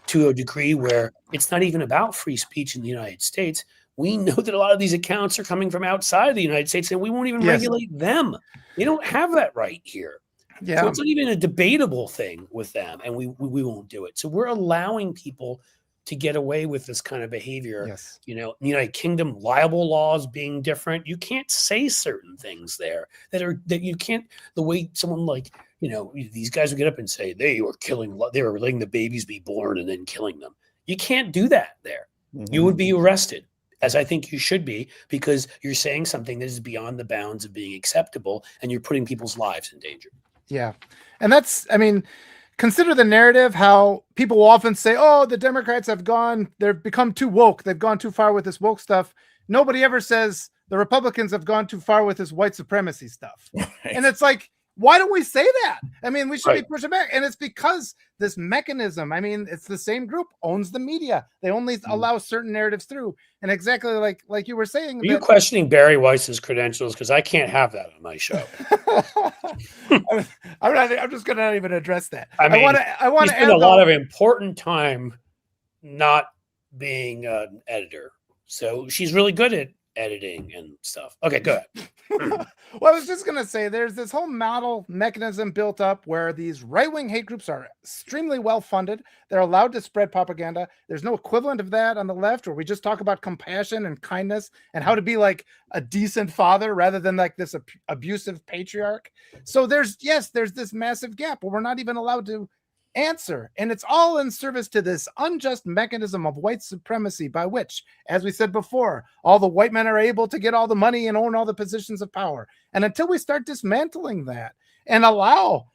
to a degree where it's not even about free speech in the United States. We know that a lot of these accounts are coming from outside the United States, and we won't even regulate them. They don't have that right here. Yeah. So it's not even a debatable thing with them, and we won't do it. So we're allowing people to get away with this kind of behavior. Yes. In the United Kingdom, libel laws being different, you can't say certain things there that you can't. The way someone like these guys would get up and say they were letting the babies be born and then killing them. You can't do that there. Mm-hmm. You would be arrested, as I think you should be, because you're saying something that is beyond the bounds of being acceptable, and you're putting people's lives in danger. Yeah. And consider the narrative, how people will often say, oh, the Democrats they've become too woke. They've gone too far with this woke stuff. Nobody ever says the Republicans have gone too far with this white supremacy stuff. Right. And it's like, why don't we say that? I mean, we should Right. be pushing back. And it's because this mechanism, I mean, it's the same group owns the media. They only allow certain narratives through. And exactly like you were saying. Are you questioning Barry Weiss's credentials? Because I can't have that on my show. I'm just going to not even address that. I mean, I want to spend a lot of important time not being an editor. So she's really good at editing and stuff. Okay, go ahead. Well, I was just going to say there's this whole model mechanism built up where these right-wing hate groups are extremely well funded. They're allowed to spread propaganda. There's no equivalent of that on the left, where we just talk about compassion and kindness and how to be like a decent father rather than like this abusive patriarch. So there's this massive gap where we're not even allowed to answer, and it's all in service to this unjust mechanism of white supremacy, by which, as we said before, all the white men are able to get all the money and own all the positions of power. And until we start dismantling that and allow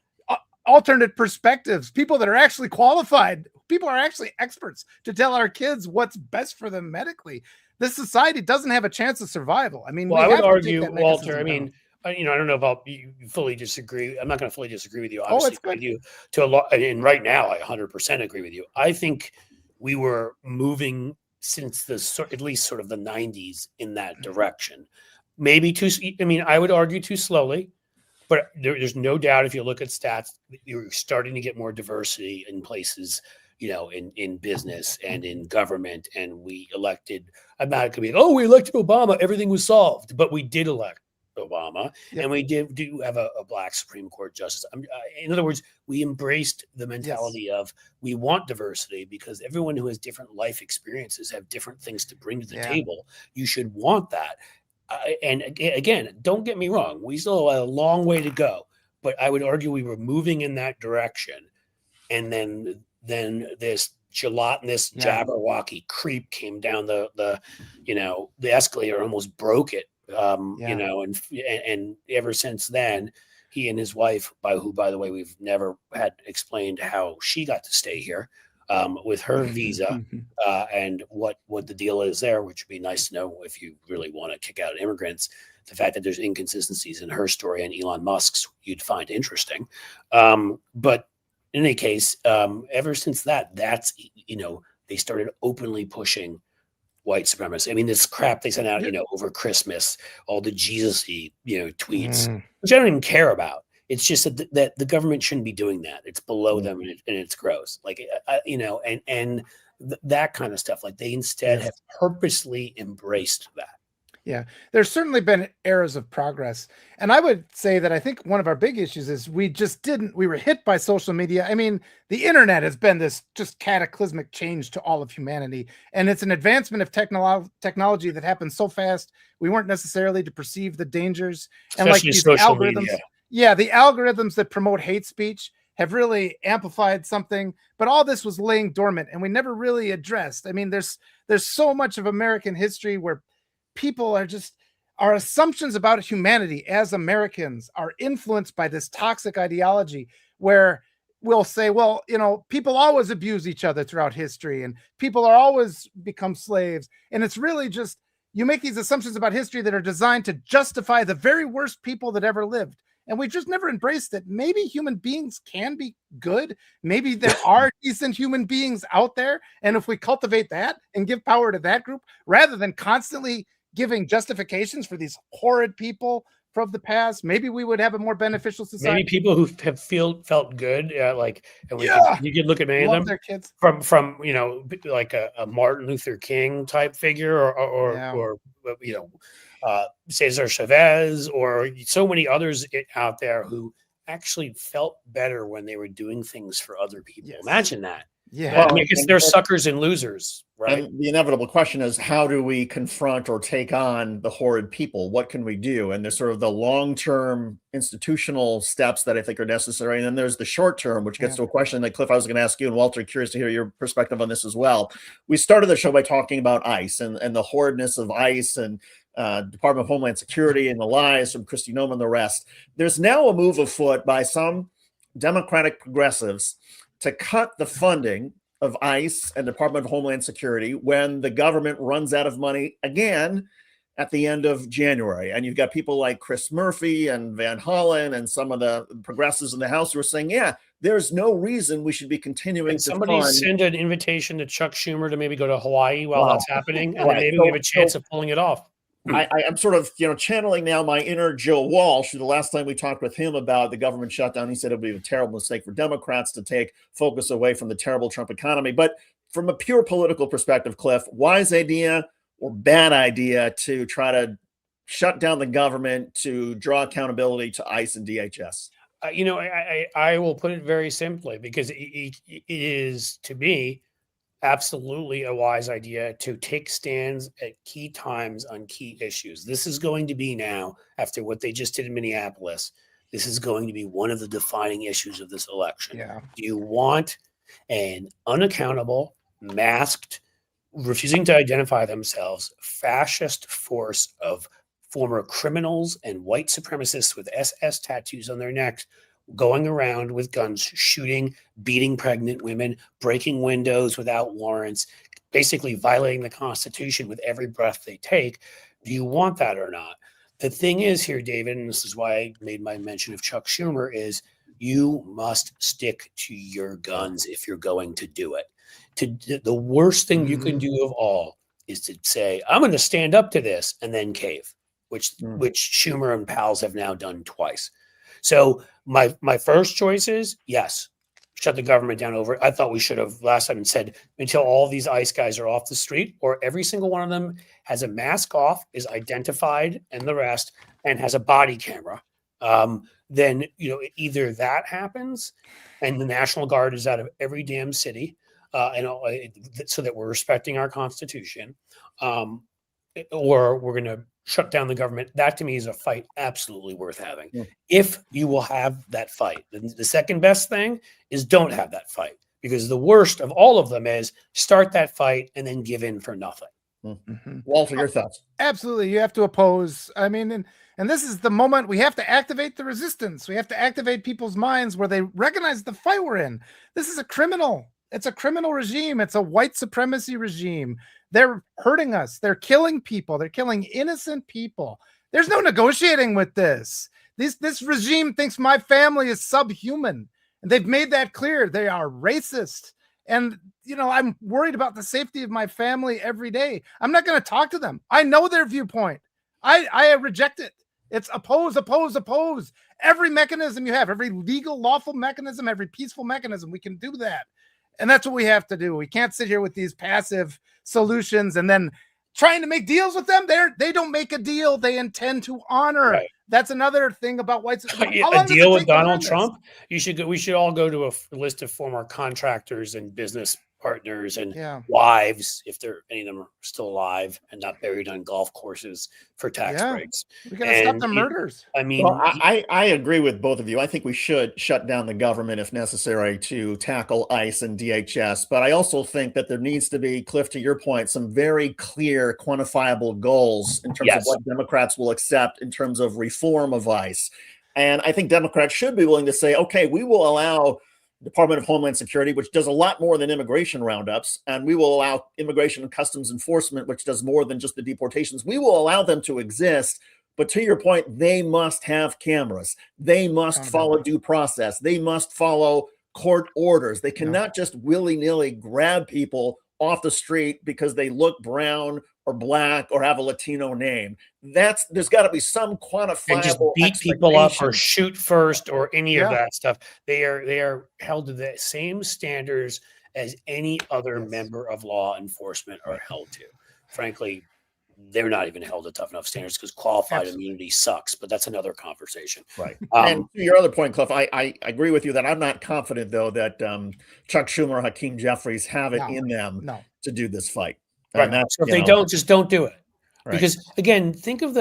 alternate perspectives, people that are actually qualified, people are actually experts to tell our kids what's best for them medically, this society doesn't have a chance of survival. I mean, well, I would argue, Walter, I mean, I don't know if you fully disagree. I'm not going to fully disagree with you. Obviously, with you to a lot. And right now, I 100% agree with you. I think we were moving since at least sort of the 90s in that direction. Maybe too. I mean, I would argue too slowly, but there's no doubt if you look at stats, you're starting to get more diversity in places. In business and in government, and we elected. I'm not going to be. Oh, we elected Obama. Everything was solved, but we did elect Obama, and we do have a black Supreme Court justice. In other words, we embraced the mentality of we want diversity because everyone who has different life experiences have different things to bring to the table. You should want that. And again, don't get me wrong, we still have a long way to go, but I would argue we were moving in that direction. And then this gelatinous Jabberwocky creep came down the escalator, almost broke it. And ever since then, he and his wife, who, by the way, we've never had explained how she got to stay here with her visa and what the deal is there, which would be nice to know if you really want to kick out immigrants. The fact that there's inconsistencies in her story and Elon Musk's, you'd find interesting. But in any case, ever since that's they started openly pushing white supremacy. I mean, this crap they sent out, over Christmas, all the Jesus-y, tweets, which I don't even care about. It's just that the government shouldn't be doing that. It's below them and it's gross. Like, and that kind of stuff. Like they instead have purposely embraced that. Yeah, there's certainly been eras of progress. And I would say that I think one of our big issues is we were hit by social media. I mean, the internet has been this just cataclysmic change to all of humanity. And it's an advancement of technology that happens so fast, we weren't necessarily to perceive the dangers. And especially like these algorithms. Media. Yeah, the algorithms that promote hate speech have really amplified something, but all this was laying dormant and we never really addressed. I mean, there's so much of American history where people our assumptions about humanity as Americans are influenced by this toxic ideology where we'll say, well, people always abuse each other throughout history and people are always become slaves. And it's really just, you make these assumptions about history that are designed to justify the very worst people that ever lived. And we just never embraced that maybe human beings can be good. Maybe there are decent human beings out there. And if we cultivate that and give power to that group, rather than constantly giving justifications for these horrid people from the past, maybe we would have a more beneficial society. Maybe people who have felt good, you could look at many of them, their kids. from like a Martin Luther King type figure, or Cesar Chavez, or so many others out there who actually felt better when they were doing things for other people. Yes. Imagine that. Yeah, well, I guess they're suckers and losers, right? And the inevitable question is, how do we confront or take on the horrid people? What can we do? And there's sort of the long-term institutional steps that I think are necessary. And then there's the short-term, which gets to a question that, Cliff, I was going to ask you, and Walter, curious to hear your perspective on this as well. We started the show by talking about ICE and the horridness of ICE and Department of Homeland Security and the lies from Kristi Noem and the rest. There's now a move afoot by some Democratic progressives to cut the funding of ICE and Department of Homeland Security when the government runs out of money again at the end of January. And you've got people like Chris Murphy and Van Hollen and some of the progressives in the House who are saying, yeah, there's no reason we should be continuing to somebody fund. send an invitation to Chuck Schumer to maybe go to Hawaii while that's happening, and then Right. maybe we have a chance of pulling it off. I'm sort of, channeling now my inner Joe Walsh. The last time we talked with him about the government shutdown, he said it would be a terrible mistake for Democrats to take focus away from the terrible Trump economy. But from a pure political perspective, Cliff, wise idea or bad idea to try to shut down the government to draw accountability to ICE and DHS? I will put it very simply, because it is, to me, absolutely a wise idea to take stands at key times on key issues. This is going to be now, after what they just did in Minneapolis, this is going to be one of the defining issues of this election. Yeah. Do you want an unaccountable, masked, refusing to identify themselves, fascist force of former criminals and white supremacists with SS tattoos on their necks going around with guns, shooting, beating pregnant women, breaking windows without warrants, basically violating the Constitution with every breath they take? Do you want that or not? The thing is here, David, and this is why I made my mention of Chuck Schumer, is you must stick to your guns if you're going to do it. The worst thing you can do of all is to say, I'm going to stand up to this and then cave, which Schumer and pals have now done twice. So my first choice is, yes, shut the government down over it. I thought we should have last time and said, until all these ICE guys are off the street, or every single one of them has a mask off, is identified, and the rest, and has a body camera, then either that happens and the National Guard is out of every damn city, so that we're respecting our Constitution, or we're going to shut down the government. That to me is a fight absolutely worth having. Yeah. If you will have that fight. The second best thing is don't have that fight, because the worst of all of them is start that fight and then give in for nothing. Mm-hmm. Walter, your thoughts? Absolutely. You have to oppose. I mean, and this is the moment we have to activate the resistance. We have to activate people's minds where they recognize the fight we're in. This is a criminal. It's a criminal regime. It's a white supremacy regime. They're hurting us. They're killing people. They're killing innocent people. There's no negotiating with this. This regime thinks my family is subhuman, and they've made that clear. They are racist. And, I'm worried about the safety of my family every day. I'm not going to talk to them. I know their viewpoint. I reject it. It's oppose, oppose, oppose. Every mechanism you have, every legal, lawful mechanism, every peaceful mechanism, we can do that. And that's what we have to do. We can't sit here with these passive solutions and then trying to make deals with them. They don't make a deal. They intend to honor. Right. That's another thing about white. A deal with Donald Trump. We should all go to a list of former contractors and business partners and wives, if any of them are still alive and not buried on golf courses for tax breaks. We gotta stop the murders. I agree with both of you. I think we should shut down the government if necessary to tackle ICE and DHS. But I also think that there needs to be, Cliff, to your point, some very clear, quantifiable goals in terms of what Democrats will accept in terms of reform of ICE. And I think Democrats should be willing to say, okay, we will allow Department of Homeland Security, which does a lot more than immigration roundups, and we will allow Immigration and Customs Enforcement, which does more than just the deportations. We will allow them to exist, but to your point, they must have cameras. They must follow due process. They must follow court orders. They cannot just willy-nilly grab people off the street because they look brown or black or have a Latino name. There's got to be some quantifiable and just beat people up or shoot first or any of that stuff. They are held to the same standards as any other member of law enforcement are held to. Frankly, they're not even held to tough enough standards because qualified immunity sucks, but that's another conversation. Right. And to your other point, Cliff, I agree with you that I'm not confident, though, that Chuck Schumer or Hakeem Jeffries have it in them to do this fight. Right. So if they don't, just don't do it. Right. Because, again, think of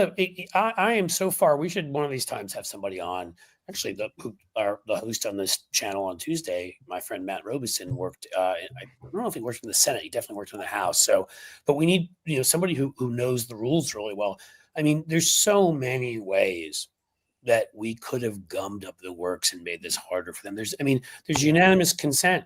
I am so far, we should one of these times have somebody on. Actually, the host on this channel on Tuesday, my friend Matt Robeson, worked. I don't know if he worked in the Senate. He definitely worked in the House. So, but we need somebody who knows the rules really well. I mean, there's so many ways that we could have gummed up the works and made this harder for them. There's unanimous consent.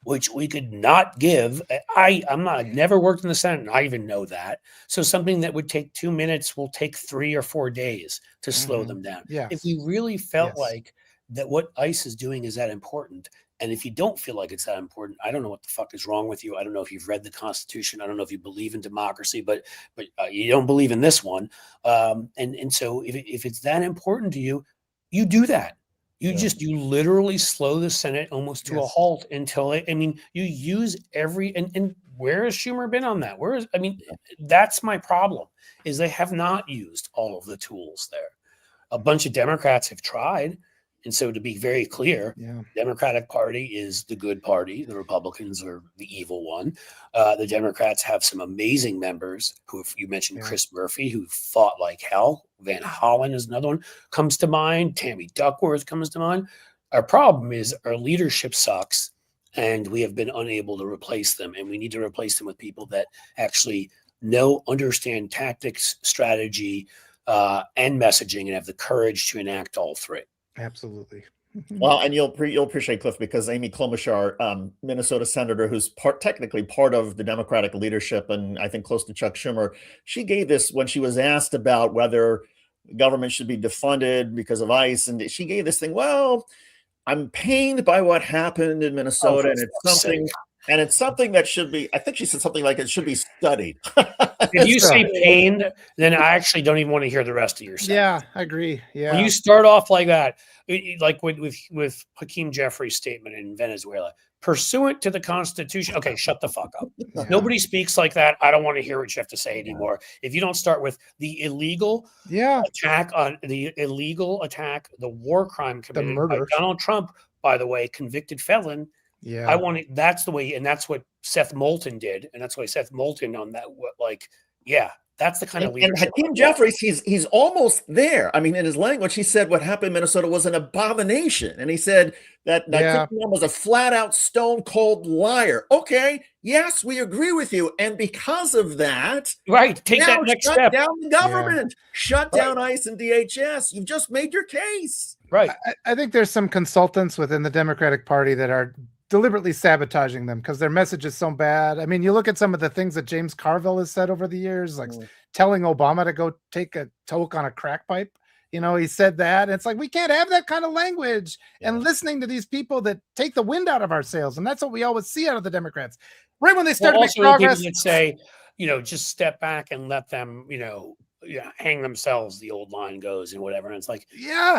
which we could not give. I've never worked in the Senate, and I even know that. So something that would take 2 minutes will take 3 or 4 days to slow them down. Yes. If we really felt like that what ICE is doing is that important, and if you don't feel like it's that important, I don't know what the fuck is wrong with you. I don't know if you've read the Constitution. I don't know if you believe in democracy, but you don't believe in this one. And so if it's that important to you, you do that. You literally slow the Senate almost to a halt until you use and where has Schumer been on that? That's my problem, is they have not used all of the tools there. A bunch of Democrats have tried. And so, to be very clear, Democratic Party is the good party. The Republicans are the evil one. The Democrats have some amazing members who, if you mentioned Chris Murphy, who fought like hell. Van Hollen is another one comes to mind. Tammy Duckworth comes to mind. Our problem is our leadership sucks, and we have been unable to replace them. And we need to replace them with people that actually understand tactics, strategy, and messaging, and have the courage to enact all three. Absolutely. Well, and you'll appreciate, Cliff, because Amy Klobuchar, Minnesota senator, who's technically part of the Democratic leadership, and I think close to Chuck Schumer, she gave this when she was asked about whether government should be defunded because of ICE, and she gave this thing. Well, I'm pained by what happened in Minnesota, and it's something that should be. I think she said something like it should be studied. If you say pained, then I actually don't even want to hear the rest of your sentence. Yeah, I agree. Yeah, when you start off like that, like with Hakeem Jeffrey's statement in Venezuela, pursuant to the Constitution. Okay, shut the fuck up. Nobody speaks like that. I don't want to hear what you have to say anymore. If you don't start with the illegal attack, the war crime committed by Donald Trump, by the way, convicted felon. Yeah, that's the way, and that's what Seth Moulton did, and that's why Seth Moulton on that. That's the kind of leadership. And Hakeem Jeffries, he's almost there. I mean, in his language, he said what happened in Minnesota was an abomination, and he said that was a flat out stone cold liar. Okay, yes, we agree with you, and because of that, take that next step. Shut down the government, shut down ICE and DHS. You've just made your case. Right. I think there's some consultants within the Democratic Party that are deliberately sabotaging them because their message is so bad. I mean, you look at some of the things that James Carville has said over the years, like telling Obama to go take a toke on a crack pipe. He said that. And it's like, we can't have that kind of language and listening to these people that take the wind out of our sails. And that's what we always see out of the Democrats. Right when they start to make progress. People that say, just step back and let them, hang themselves, the old line goes and whatever. And it's like,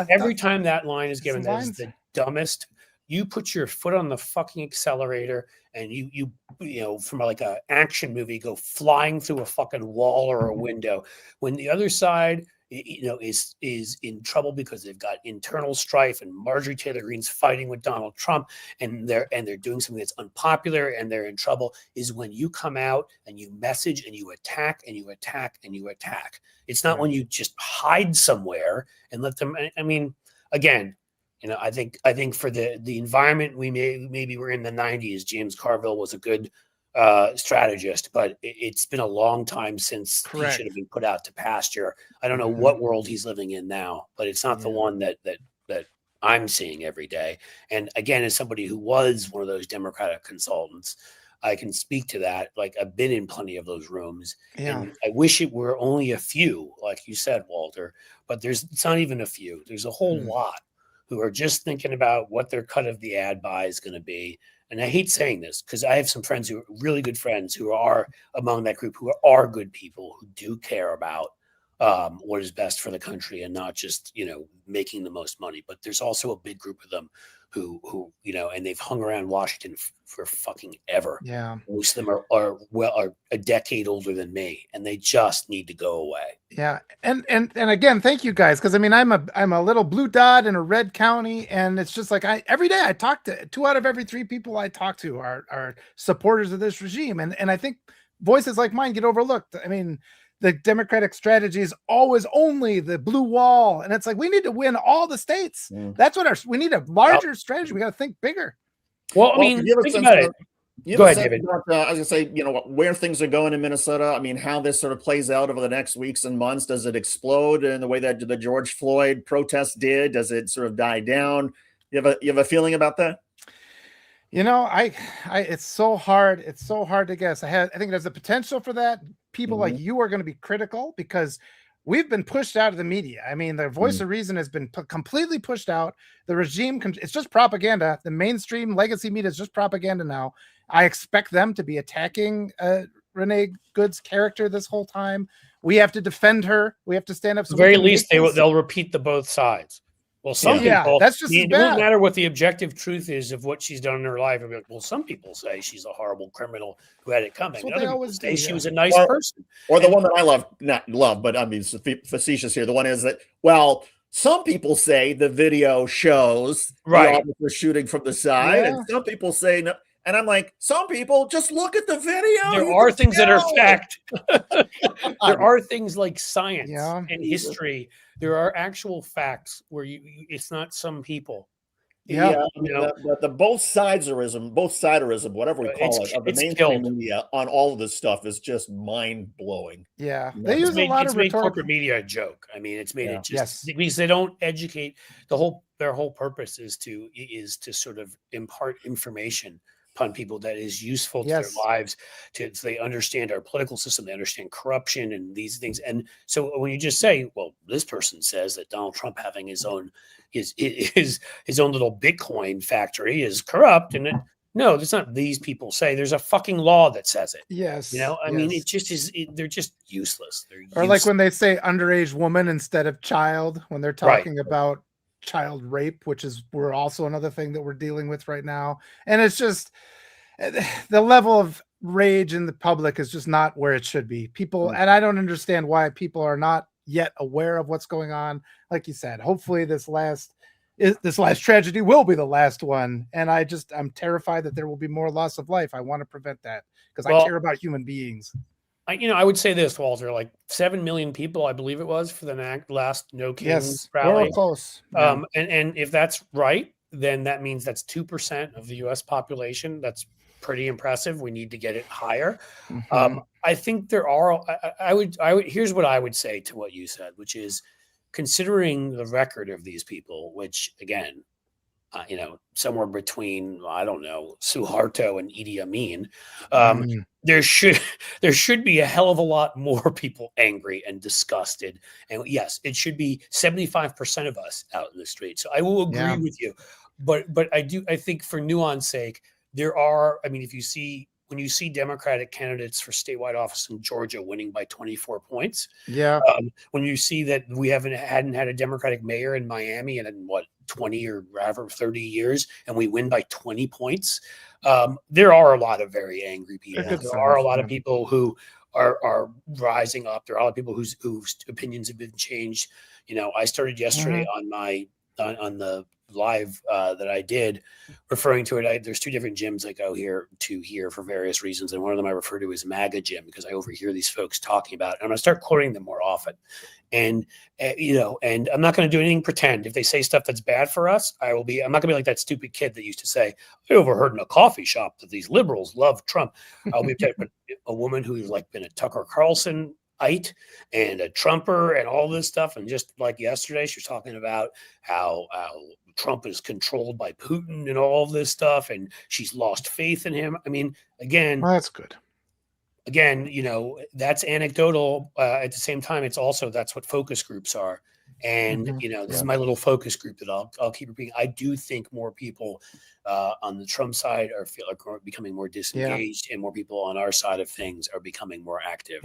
every time that line is given, that is the dumbest. You put your foot on the fucking accelerator and you from like an action movie, go flying through a fucking wall or a window. When the other side, is in trouble because they've got internal strife, and Marjorie Taylor Greene's fighting with Donald Trump, and they're doing something that's unpopular, and they're in trouble, is when you come out and you message and you attack and you attack and you attack. It's not when you just hide somewhere and let them. I mean, again. I think for the environment maybe we're in the 90s, James Carville was a good strategist, but it's been a long time since he should have been put out to pasture. I don't know what world he's living in now, but it's not the one that I'm seeing every day. And again, as somebody who was one of those Democratic consultants, I can speak to that. Like, I've been in plenty of those rooms, and I wish it were only a few, like you said, Walter, but it's not even a few. There's a whole lot who are just thinking about what their cut of the ad buy is going to be. And I hate saying this because I have some friends who are really good friends who are among that group, who are good people who do care about what is best for the country and not just, making the most money. But there's also a big group of them who and they've hung around Washington for fucking ever. Yeah. Most of them are a decade older than me, and they just need to go away. Yeah. And again, thank you guys. Cause I mean, I'm a little blue dot in a red county, and it's just like every day I talk to 2 out of every 3 people I talk to are supporters of this regime. And I think voices like mine get overlooked. I mean, the Democratic strategy is always only the blue wall. And it's like, we need to win all the states. That's what we need a larger strategy. We got to think bigger. Well, I mean, think about it. Go ahead, David. I was going to say, where things are going in Minnesota. I mean, how this sort of plays out over the next weeks and months. Does it explode in the way that the George Floyd protest did? Does it sort of die down? You have a feeling about that? You know, it's so hard. It's so hard to guess. I think there's a potential for that. People like you are going to be critical because we've been pushed out of the media. I mean, the voice of reason has been completely pushed out. The regime, it's just propaganda. The mainstream legacy media is just propaganda now. I expect them to be attacking Renee Good's character this whole time. We have to defend her. We have to stand up. At the very least, they'll repeat the both sides. Well, some people, that's just it won't matter what the objective truth is of what she's done in her life. Well, some people say she's a horrible criminal who had it coming. Other people say she was a nice person. Or the one that I love, not love, but I mean, facetious here. The one is that, well, some people say the video shows the officer shooting from the side, and some people say no. And I'm like, some people just look at the video. There are things that are fact. There are things like science and history. There are actual facts where it's not some people. The both siderism, whatever we call it, of the mainstream media on all of this stuff is just mind blowing. Yeah, they use a lot of made corporate media a joke. I mean, it's made it just because they don't educate. Their whole purpose is to sort of impart information upon people that is useful to their lives, so they understand our political system, they understand corruption and these things. And so when you just say, well, this person says that Donald Trump having his own little Bitcoin factory is corrupt, and no, that's not these people say. There's a fucking law that says it. Yes. I mean, it just is. They're just useless. Or like when they say underage woman instead of child, when they're talking about child rape, which is we're also another thing that we're dealing with right now. And it's just the level of rage in the public is just not where it should be. People, and I don't understand why people are not yet aware of what's going on. Like you said, hopefully this last tragedy will be the last one. And I'm terrified that there will be more loss of life. I want to prevent that because I care about human beings. I would say this, Walter, like 7 million people, I believe it was, for the last No King rally. We're close. And if that's right, then that means that's 2% of the U.S. population. That's pretty impressive. We need to get it higher. I think there are. I would. Here's what I would say to what you said, which is, considering the record of these people, which again, somewhere between, I don't know, Suharto and Idi Amin, there should be a hell of a lot more people angry and disgusted. And yes, it should be 75% of us out in the street. So I will agree with you, but I think for nuance sake, there are. I mean, when you see Democratic candidates for statewide office in Georgia winning by 24 points, when you see that we hadn't had a Democratic mayor in Miami in 20 or rather 30 years, and we win by 20 points, there are a lot of very angry people. There are a lot of people who are rising up. There are a lot of people whose opinions have been changed. I started yesterday on the live that I did, referring to it. There's two different gyms I go here for various reasons, and one of them I refer to as MAGA gym because I overhear these folks talking about it. And I'm going to start quoting them more often. And and I'm not going to do anything pretend. If they say stuff that's bad for us, I'm not going to be like that stupid kid that used to say, I overheard in a coffee shop that these liberals love Trump. I'll be a woman who's like been a Tucker Carlson and a Trumper and all this stuff. And just like yesterday, she was talking about how Trump is controlled by Putin and all of this stuff, and she's lost faith in him. I mean, again, that's good. Again, that's anecdotal. At the same time, that's what focus groups are. And, this is my little focus group that I'll keep repeating. I do think more people on the Trump side are becoming more disengaged, and more people on our side of things are becoming more active.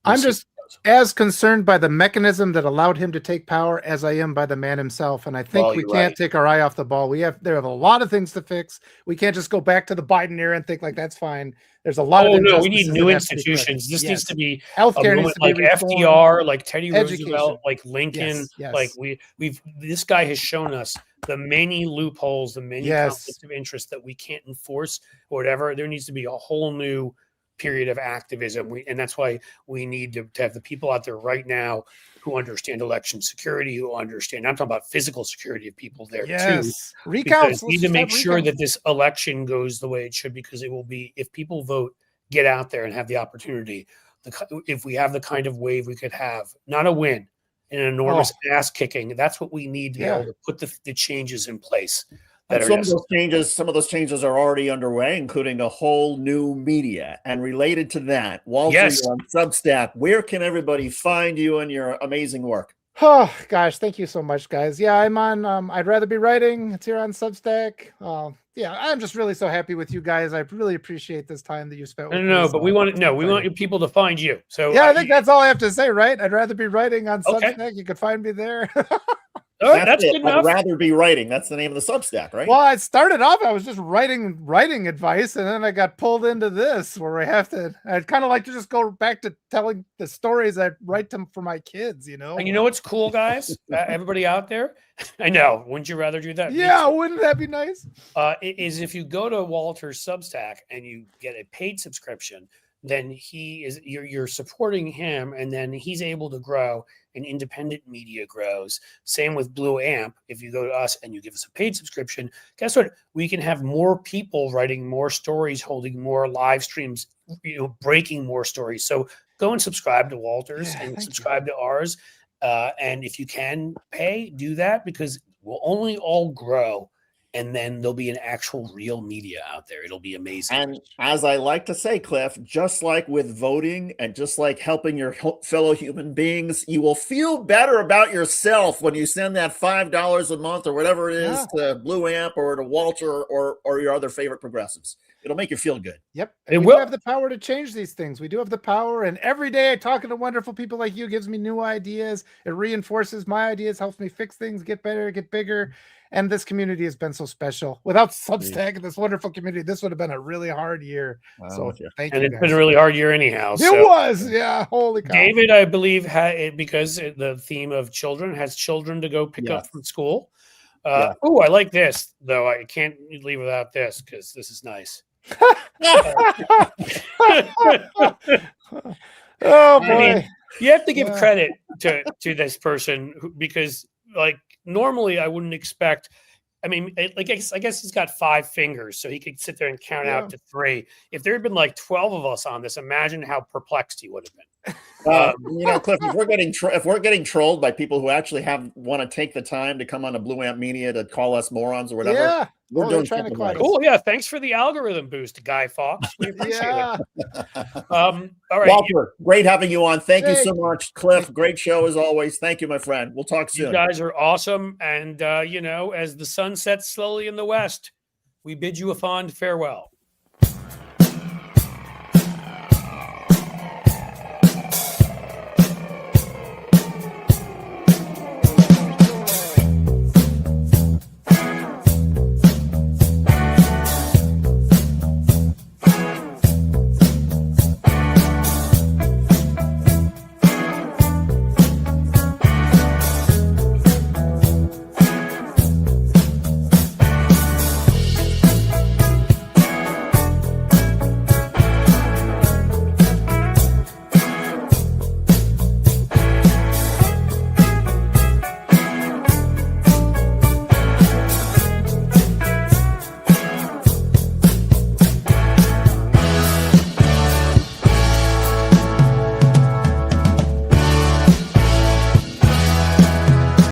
I'm just as concerned by the mechanism that allowed him to take power as I am by the man himself. And I think we can't take our eye off the ball. There are a lot of things to fix. We can't just go back to the Biden era and think like that's fine. There's a lot of we need new institutions. This needs to be healthcare, needs to be FDR, like Teddy Roosevelt, like Lincoln. Like this guy has shown us the many loopholes, the many conflicts of interest that we can't enforce or whatever. There needs to be a whole new period of activism. And that's why we need to have the people out there right now who understand election security, I'm talking about physical security of people there too. Recounts. We need to make sure that this election goes the way it should, because it will be, if people vote, get out there and have the opportunity. If we have the kind of wave we could have, not a win, an enormous ass kicking, that's what we need to be able to put the changes in place And some of those changes are already underway, including a whole new media. And related to that, Walter, you're on Substack. Where can everybody find you and your amazing work? Oh gosh, thank you so much, guys. Yeah, I'm on I'd Rather Be Writing. It's here on Substack. Yeah, I'm just really so happy with you guys. I really appreciate this time that you spent with me. No, but we want your people to find you. So yeah, I think that's all I have to say, right? I'd Rather Be Writing on Substack. You can find me there. That's good enough. I'd Rather Be Writing. That's the name of the Substack, right? Well, I started off, I was just writing advice, and then I got pulled into this where I'd kind of like to just go back to telling the stories I write them for my kids, you know? And you know what's cool, guys? Everybody out there? I know. Wouldn't you rather do that? Yeah, wouldn't that be nice? Is if you go to Walter's Substack and you get a paid subscription, then you're supporting him, and then he's able to grow, and independent media grows. Same with Blue Amp. If you go to us and you give us a paid subscription, guess what? We can have more people writing more stories, holding more live streams, breaking more stories. So go and subscribe to Walter's and subscribe to ours. And if you can pay, do that, because we'll only all grow. And then there'll be an actual real media out there. It'll be amazing. And as I like to say, Cliff, just like with voting and just like helping your fellow human beings, you will feel better about yourself when you send that $5 a month or whatever it is to Blue Amp or to Walter or your other favorite progressives. It'll make you feel good. Yep. And we have the power to change these things. We do have the power. And every day talking to wonderful people like you gives me new ideas. It reinforces my ideas, helps me fix things, get better, get bigger. And this community has been so special. Without Substack and this wonderful community, this would have been a really hard year. So thank you. And it's been a really hard year anyhow. It was. Yeah. Holy cow. David, I believe, because the theme of children has children to go pick up from school. Oh, I like this, though. I can't leave without this because this is nice. Oh boy. I mean, you have to give credit to this person because, like, normally I wouldn't expect. I mean, I guess he's got 5 fingers, so he could sit there and count out to 3. If there had been like 12 of us on this, imagine how perplexed he would have been. Cliff, if we're getting trolled by people who actually want to take the time to come on a Blue Amp Media to call us morons or whatever, we're doing something right. Cool. Yeah. Thanks for the algorithm boost, Guy Fawkes. We appreciate it. All right, Walter, great having you on. Thank you so much, Cliff. Great show as always. Thank you, my friend. We'll talk soon. You guys are awesome, and as the sun sets slowly in the west, we bid you a fond farewell.